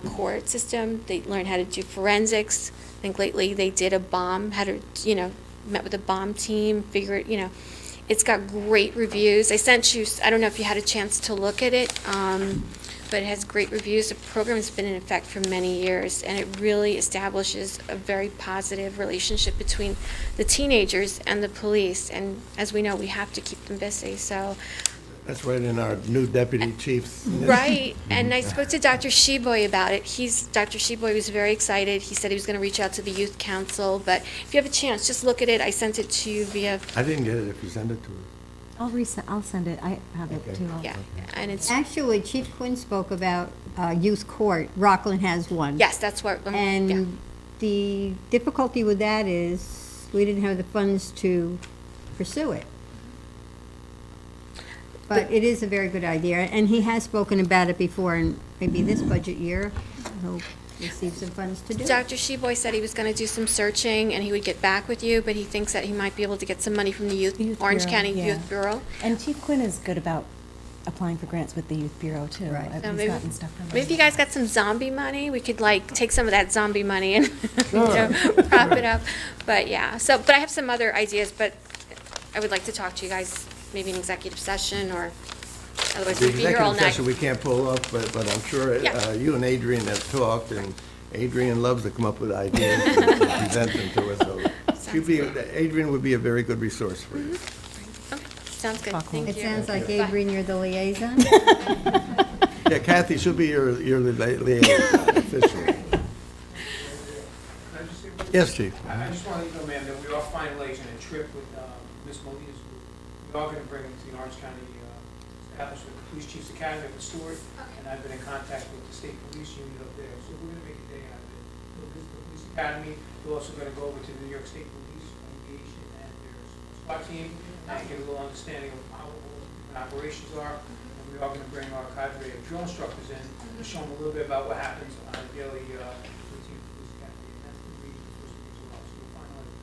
court system. They learn how to do forensics. I think lately they did a bomb, met with a bomb team, it's got great reviews. I sent you, I don't know if you had a chance to look at it, but it has great reviews. The program has been in effect for many years, and it really establishes a very positive relationship between the teenagers and the police. And as we know, we have to keep them busy, so. That's right in our new deputy chief's. Right, and I spoke to Dr. Sheboy about it. Dr. Sheboy was very excited. He said he was going to reach out to the youth council, but if you have a chance, just look at it. I sent it to you via. I didn't get it if you sent it to us. I'll send it. I have it too. Yeah, and it's. Actually, Chief Quinn spoke about youth court. Rockland has one. Yes, that's what. And the difficulty with that is we didn't have the funds to pursue it. But it is a very good idea, and he has spoken about it before, and maybe this budget year, he'll receive some funds to do it. Dr. Sheboy said he was going to do some searching, and he would get back with you, but he thinks that he might be able to get some money from the Orange Bureau, County yeah. Youth Bureau. And Chief Quinn is good about applying for grants with the Youth Bureau, too. Right. He's So maybe- gotten stuff from Maybe if them. you guys got some zombie money, we could take some of that zombie money and prop it up. But yeah, but I have some other ideas, but I would like to talk to you guys, maybe an executive session, or otherwise The we'd be here all executive night. session we can't pull up, but I'm sure Yeah. you and Adrian have talked, and Adrian loves to come up with ideas and present them to us. So Adrian would be a very good resource for you. Okay, sounds good, thank It you. sounds like Bye. Adrian, you're the liaison. Yeah, Kathy should be your liaison officially. Can I just say one thing? Yes, Chief. I just want to let you know, ma'am, that we are finalizing a trip with Ms. Molina's group. We are going to bring them to the Orange County establishment, the Police Chiefs Academy up in Stewart, and I've been in contact with the state police unit up there, so we're going to make a day out of it. We'll visit the police academy, we're also going to go over to the New York State Police Aviation and their SWAT team, and get a little understanding of how different operations are. And we are going to bring our cadre of drill instructors in to show them a little bit about what happens on a daily routine for police academy, and that's the reason for this meeting as well, so we'll finalize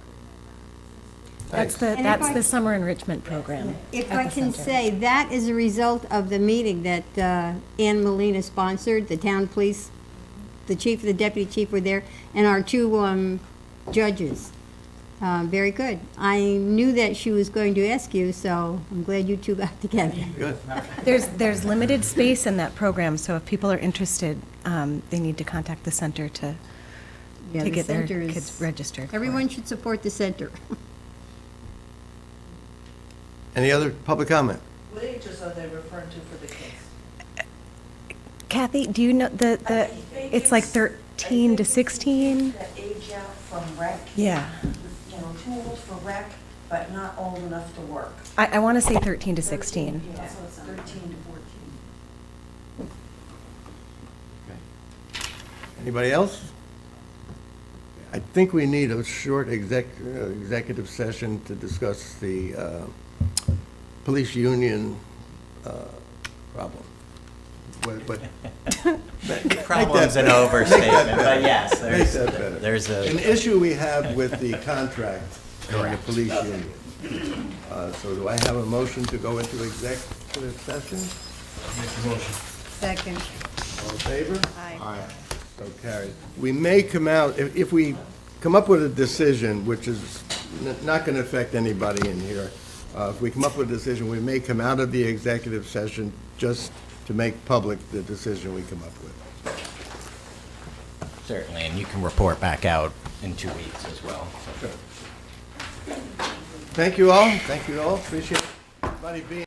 that. That's the summer enrichment program. If at I the can center. say, that is a result of the meeting that Ann Molina sponsored, the town police, the chief and the deputy chief were there, and our 2 judges. Very good. I knew that she was going to ask you, so I'm glad you 2 got together. Good. There's limited space in that program, so if people are interested, they need to contact the center to Yeah, to the get their center is- kids registered. for Everyone it. should support the center. Any other public comment? What ages are they referring to for the kids? Kathy, do you know, it's like 13 to 16? That age out from rec, Yeah. you know, too old for rec, but not old enough to work. I want to say 13 to 16. Yeah, 13 to 14. Anybody else? I think we need a short executive session to discuss the police union problem. But Problem's an overstatement, but yes, there's an a, issue we have with the contract and the police union. So do I have a motion to go into executive session? Second. All in favor? Aye. So carried. We may come out, if we come up with a decision, which is not going to affect anybody in here, if we come up with a decision, we may come out of the executive session just to make public the decision we come up with. certainly, and you can report back out in 2 weeks as well. Thank you all. Appreciate everybody being.